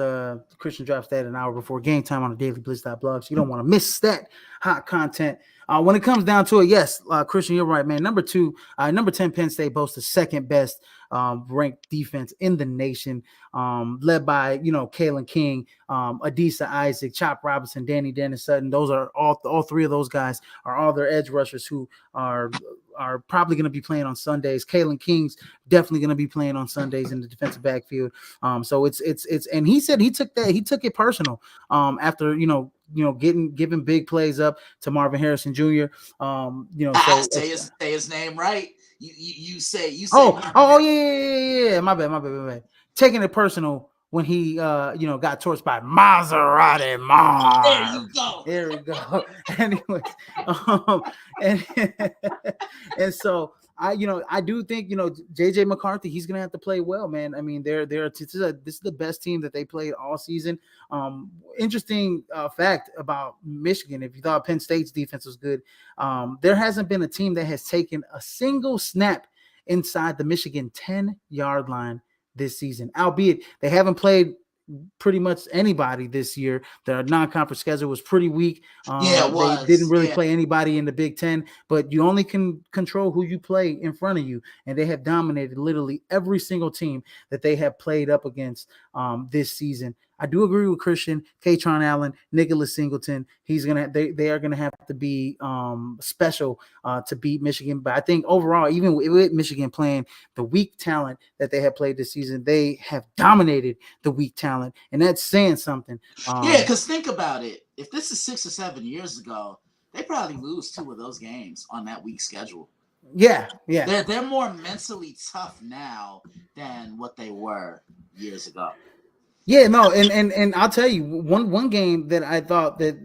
Speaker 1: Christian drops that an hour before game time on the Daily Blitz.blog, so you don't want to miss that hot content. When it comes down to it, yes, Christian, you're right, man. Number 10 Penn State boasts the second best ranked defense in the nation, led by Kalen King, Adisa Isaac, Chop Robinson, Danny Dennis Sutton. Those are all 3 of those guys are all their edge rushers who are probably going to be playing on Sundays. Kalen King's definitely going to be playing on Sundays in the defensive backfield. So it's and he said he took it personal giving big plays up to Marvin Harrison Jr.
Speaker 2: Say his name right. You say.
Speaker 1: Yeah. My bad. Taking it personal when he got torched by Maserati Mar. There we go. Anyways, and so I do think, JJ McCarthy, he's gonna have to play well, man. I mean, this is the best team that they played all season. Interesting fact about Michigan, if you thought Penn State's defense was good, there hasn't been a team that has taken a single snap inside the Michigan 10-yard line this season, albeit they haven't played pretty much anybody this year. Their non-conference schedule was pretty weak.
Speaker 2: Yeah, it
Speaker 1: They didn't
Speaker 2: was.
Speaker 1: really
Speaker 2: Yeah.
Speaker 1: play anybody in the Big Ten, but you only can control who you play in front of you, and they have dominated literally every single team that they have played up against this season. I do agree with Christian, Katron Allen, Nicholas Singleton. They are gonna have to be special to beat Michigan. But I think overall, even with Michigan playing the weak talent that they have played this season, they have dominated the weak talent, and that's saying something.
Speaker 2: Yeah, because think about it. If this is 6 or 7 years ago, they probably lose 2 of those games on that weak schedule.
Speaker 1: Yeah.
Speaker 2: They're more mentally tough now than what they were years ago.
Speaker 1: Yeah, no, and I'll tell you one game that I thought that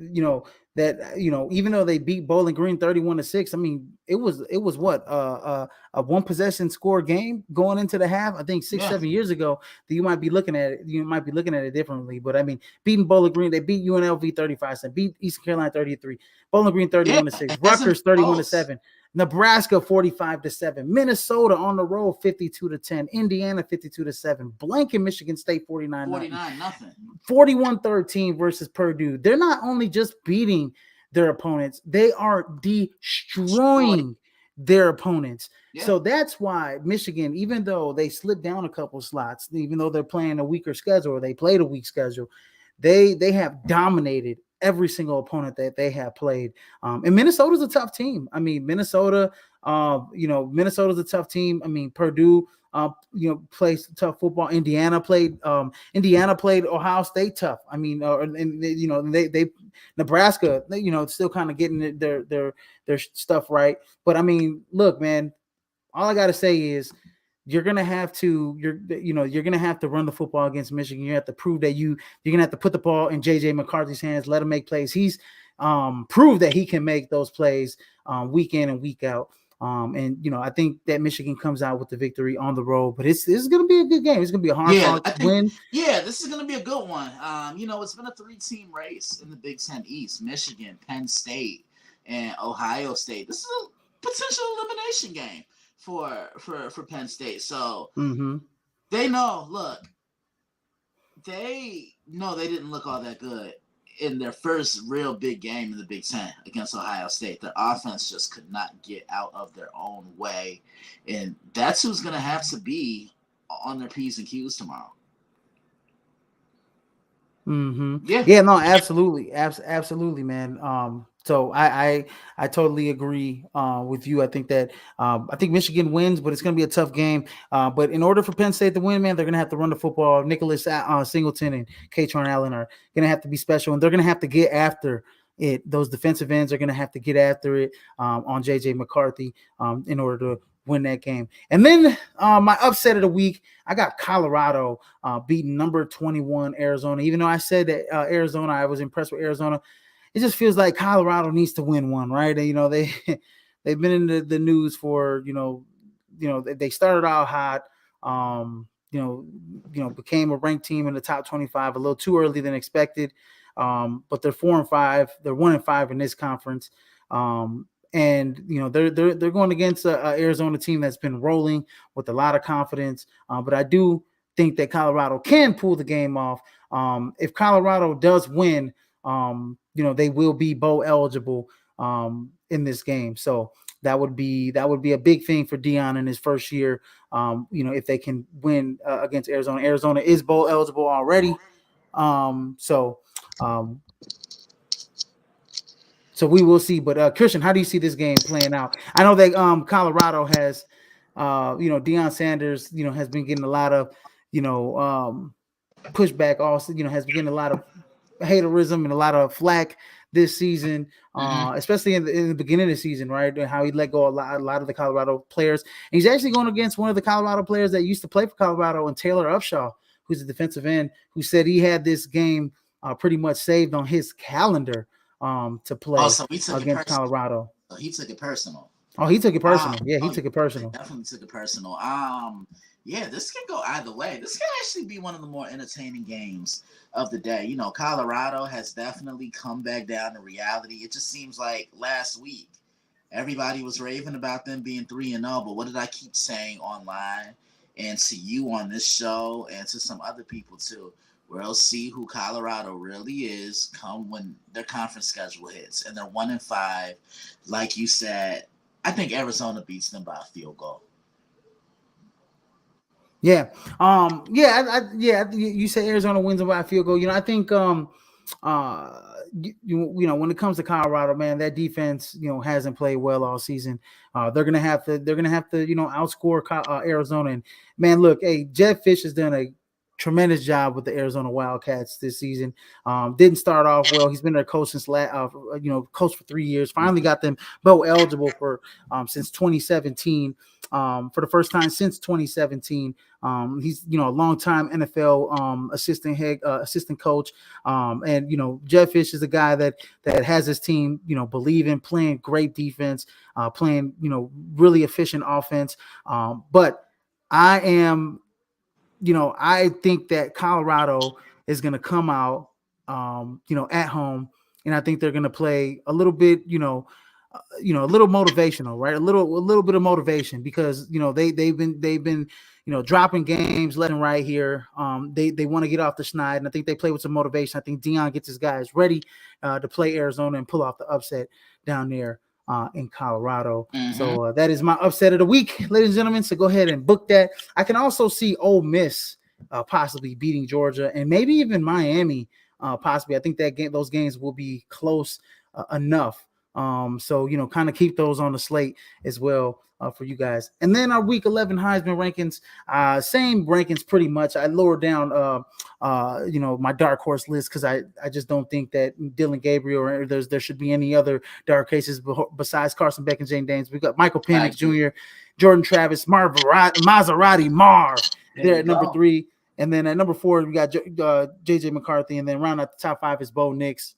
Speaker 1: even though they beat Bowling Green 31-6, I mean it was what a one possession score game going into the half. I think 6-7 years ago that you might be looking at it differently. But I mean, beating Bowling Green, they beat UNLV 35-7, beat Eastern Carolina 33, Bowling Green 31-6, Rutgers 31-7. Nebraska 45-7, Minnesota on the road 52-10, Indiana 52-7, blanket Michigan State 49-0, 41-13 versus Purdue. They're not only just beating their opponents, they are destroying their opponents. Yeah. So that's why Michigan, even though they slipped down a couple slots, even though they're playing a weaker schedule or they played a weak schedule, they have dominated every single opponent that they have played. And Minnesota's a tough team. I mean, Minnesota's a tough team. I mean, Purdue, plays tough football. Indiana played Ohio State tough. I mean, they Nebraska, still kind of getting their stuff right. But I mean, look, man, all I got to say is, you're gonna have to run the football against Michigan. You have to prove that you're gonna have to put the ball in JJ McCarthy's hands, let him make plays. He's proved that he can make those plays week in and week out. And I think that Michigan comes out with the victory on the road. But this is gonna be a good game. It's gonna be a hard win.
Speaker 2: Yeah, this is gonna be a good one. It's been a 3-team race in the Big Ten East: Michigan, Penn State, and Ohio State. This is a potential elimination game for Penn State. So they know, look, they know they didn't look all that good in their first real big game in the Big Ten against Ohio State. Their offense just could not get out of their own way. And that's who's going to have to be on their P's and Q's tomorrow.
Speaker 1: Yeah, no, absolutely. Absolutely, man. So I totally agree with you. I think that Michigan wins, but it's going to be a tough game. But in order for Penn State to win, man, they're going to have to run the football. Nicholas Singleton and Katron Allen are going to have to be special, and they're going to have to get after it. Those defensive ends are going to have to get after it on JJ McCarthy in order to win that game. And then my upset of the week, I got Colorado beating number 21 Arizona. Even though I said that Arizona, I was impressed with Arizona, it just feels like Colorado needs to win one, right? They've been in the news for they started out hot, became a ranked team in the top 25 a little too early than expected, but they're 4-5, they're 1-5 in this conference, and they're going against a Arizona team that's been rolling with a lot of confidence, but I do think that Colorado can pull the game off. If Colorado does win, they will be bowl eligible in this game. So that would be a big thing for Dion in his first year. If they can win against Arizona. Arizona is bowl eligible already. So we will see. But Christian, how do you see this game playing out? I know that Colorado has Deion Sanders, has been getting a lot of pushback, also, has been getting a lot of haterism and a lot of flack this season, especially in the beginning of the season, right? How he let go a lot of the Colorado players. And he's actually going against one of the Colorado players that used to play for Colorado, and Taylor Upshaw, who's a defensive end, who said he had this game pretty much saved on his calendar to play against Colorado.
Speaker 2: He took it personal.
Speaker 1: Oh, he took it personal. Yeah, he
Speaker 2: Oh,
Speaker 1: took it personal.
Speaker 2: definitely took it personal. Yeah, this can go either way. This can actually be one of the more entertaining games of the day. You know, Colorado has definitely come back down to reality. It just seems like last week everybody was raving about them being 3-0, but what did I keep saying online and to you on this show and to some other people too? We'll see who Colorado really is come when their conference schedule hits, and they're 1-5. Like you said, I think Arizona beats them by a field goal.
Speaker 1: Yeah. You say Arizona wins by a field goal. I think when it comes to Colorado, man, that defense, hasn't played well all season. They're gonna have to outscore Arizona. And man, look, hey, Jeff Fish has done a tremendous job with the Arizona Wildcats this season. Didn't start off well. He's been their coach since coach for 3 years. Finally got them both eligible for since 2017. For the first time since 2017. He's a long-time NFL assistant coach, and Jeff Fish is a guy that has his team believe in playing great defense, playing really efficient offense. But I am I think that Colorado is going to come out at home, and I think they're going to play a little bit a little motivational, right? A little bit of motivation because they've been dropping games left and right here. They want to get off the schneid, and I think they play with some motivation. I think Dion gets his guys ready to play Arizona and pull off the upset down there in Colorado.
Speaker 2: Mm-hmm.
Speaker 1: So that is my upset of the week, ladies and gentlemen. So go ahead and book that. I can also see Ole Miss possibly beating Georgia and maybe even Miami possibly. I think those games will be close enough. So kind of keep those on the slate as well for you guys. And then our week 11 Heisman rankings, same rankings pretty much. I lowered down my dark horse list because I just don't think that Dylan Gabriel or there should be any other dark cases besides Carson Beck and Jane Danes. We got Michael Penix Jr., Jordan Travis, Maserati Marv there at number 3. And then at number 4, we got JJ McCarthy. And then round out the top 5 is Bo Nix.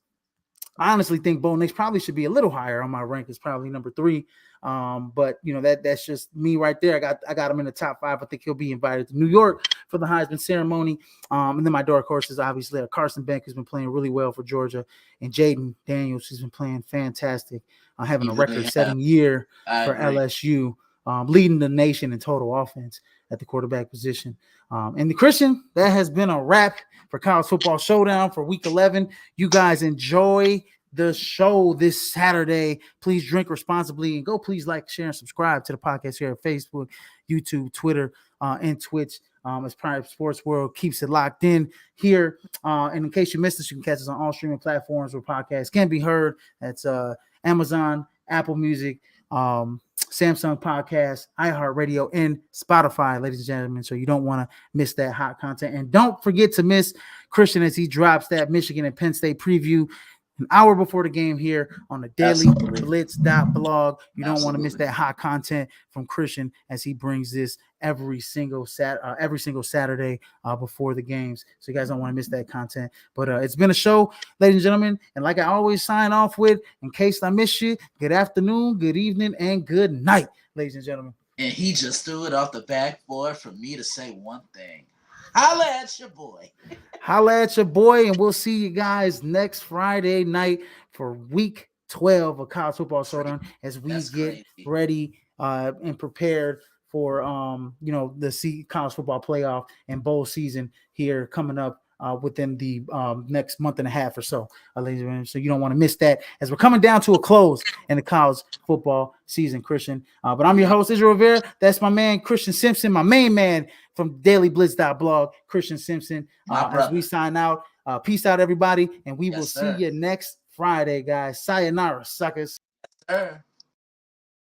Speaker 1: I honestly think Bo Nix probably should be a little higher on my rank. It's probably number 3. But that's just me right there. I got him in the top 5. I think he'll be invited to New York for the Heisman ceremony. And then my dark horse is obviously Carson Beck, who's been playing really well for Georgia, and Jaden Daniels, who's been playing fantastic, having a record-setting year for LSU, leading the nation in total offense at the quarterback position. And the Christian, that has been a wrap for College Football Showdown for Week 11. You guys enjoy the show this Saturday. Please drink responsibly and go please like, share, and subscribe to the podcast here at Facebook, YouTube, Twitter, and Twitch. As Prime Sports World keeps it locked in here. And in case you missed us, you can catch us on all streaming platforms where podcasts can be heard. That's Amazon, Apple Music, Samsung Podcast, iHeartRadio, and Spotify, ladies and gentlemen. So you don't want to miss that hot content. And don't forget to miss Christian as he drops that Michigan and Penn State preview an hour before the game here on the dailyblitz.blog. You don't want to miss that hot content from Christian as he brings this every single Saturday before the games. So you guys don't want to miss that content. But it's been a show, ladies and gentlemen. And like I always sign off with, in case I miss you, good afternoon, good evening, and good night, ladies and gentlemen.
Speaker 2: And he just threw it off the backboard for me to say one thing. Holla at your boy.
Speaker 1: Holla at your boy, and we'll see you guys next Friday night for Week 12 of College Football Showdown as we get ready and prepared for the college football playoff and bowl season here coming up within the next month and a half or so, ladies and gentlemen. So you don't want to miss that as we're coming down to a close in the college football season, Christian. But I'm your host, Israel Rivera. That's my man, Christian Simpson, my main man from dailyblitz.blog, Christian Simpson. As we sign out, peace out, everybody, and we will see you next Friday, guys. Sayonara, suckers.
Speaker 2: Yes, sir.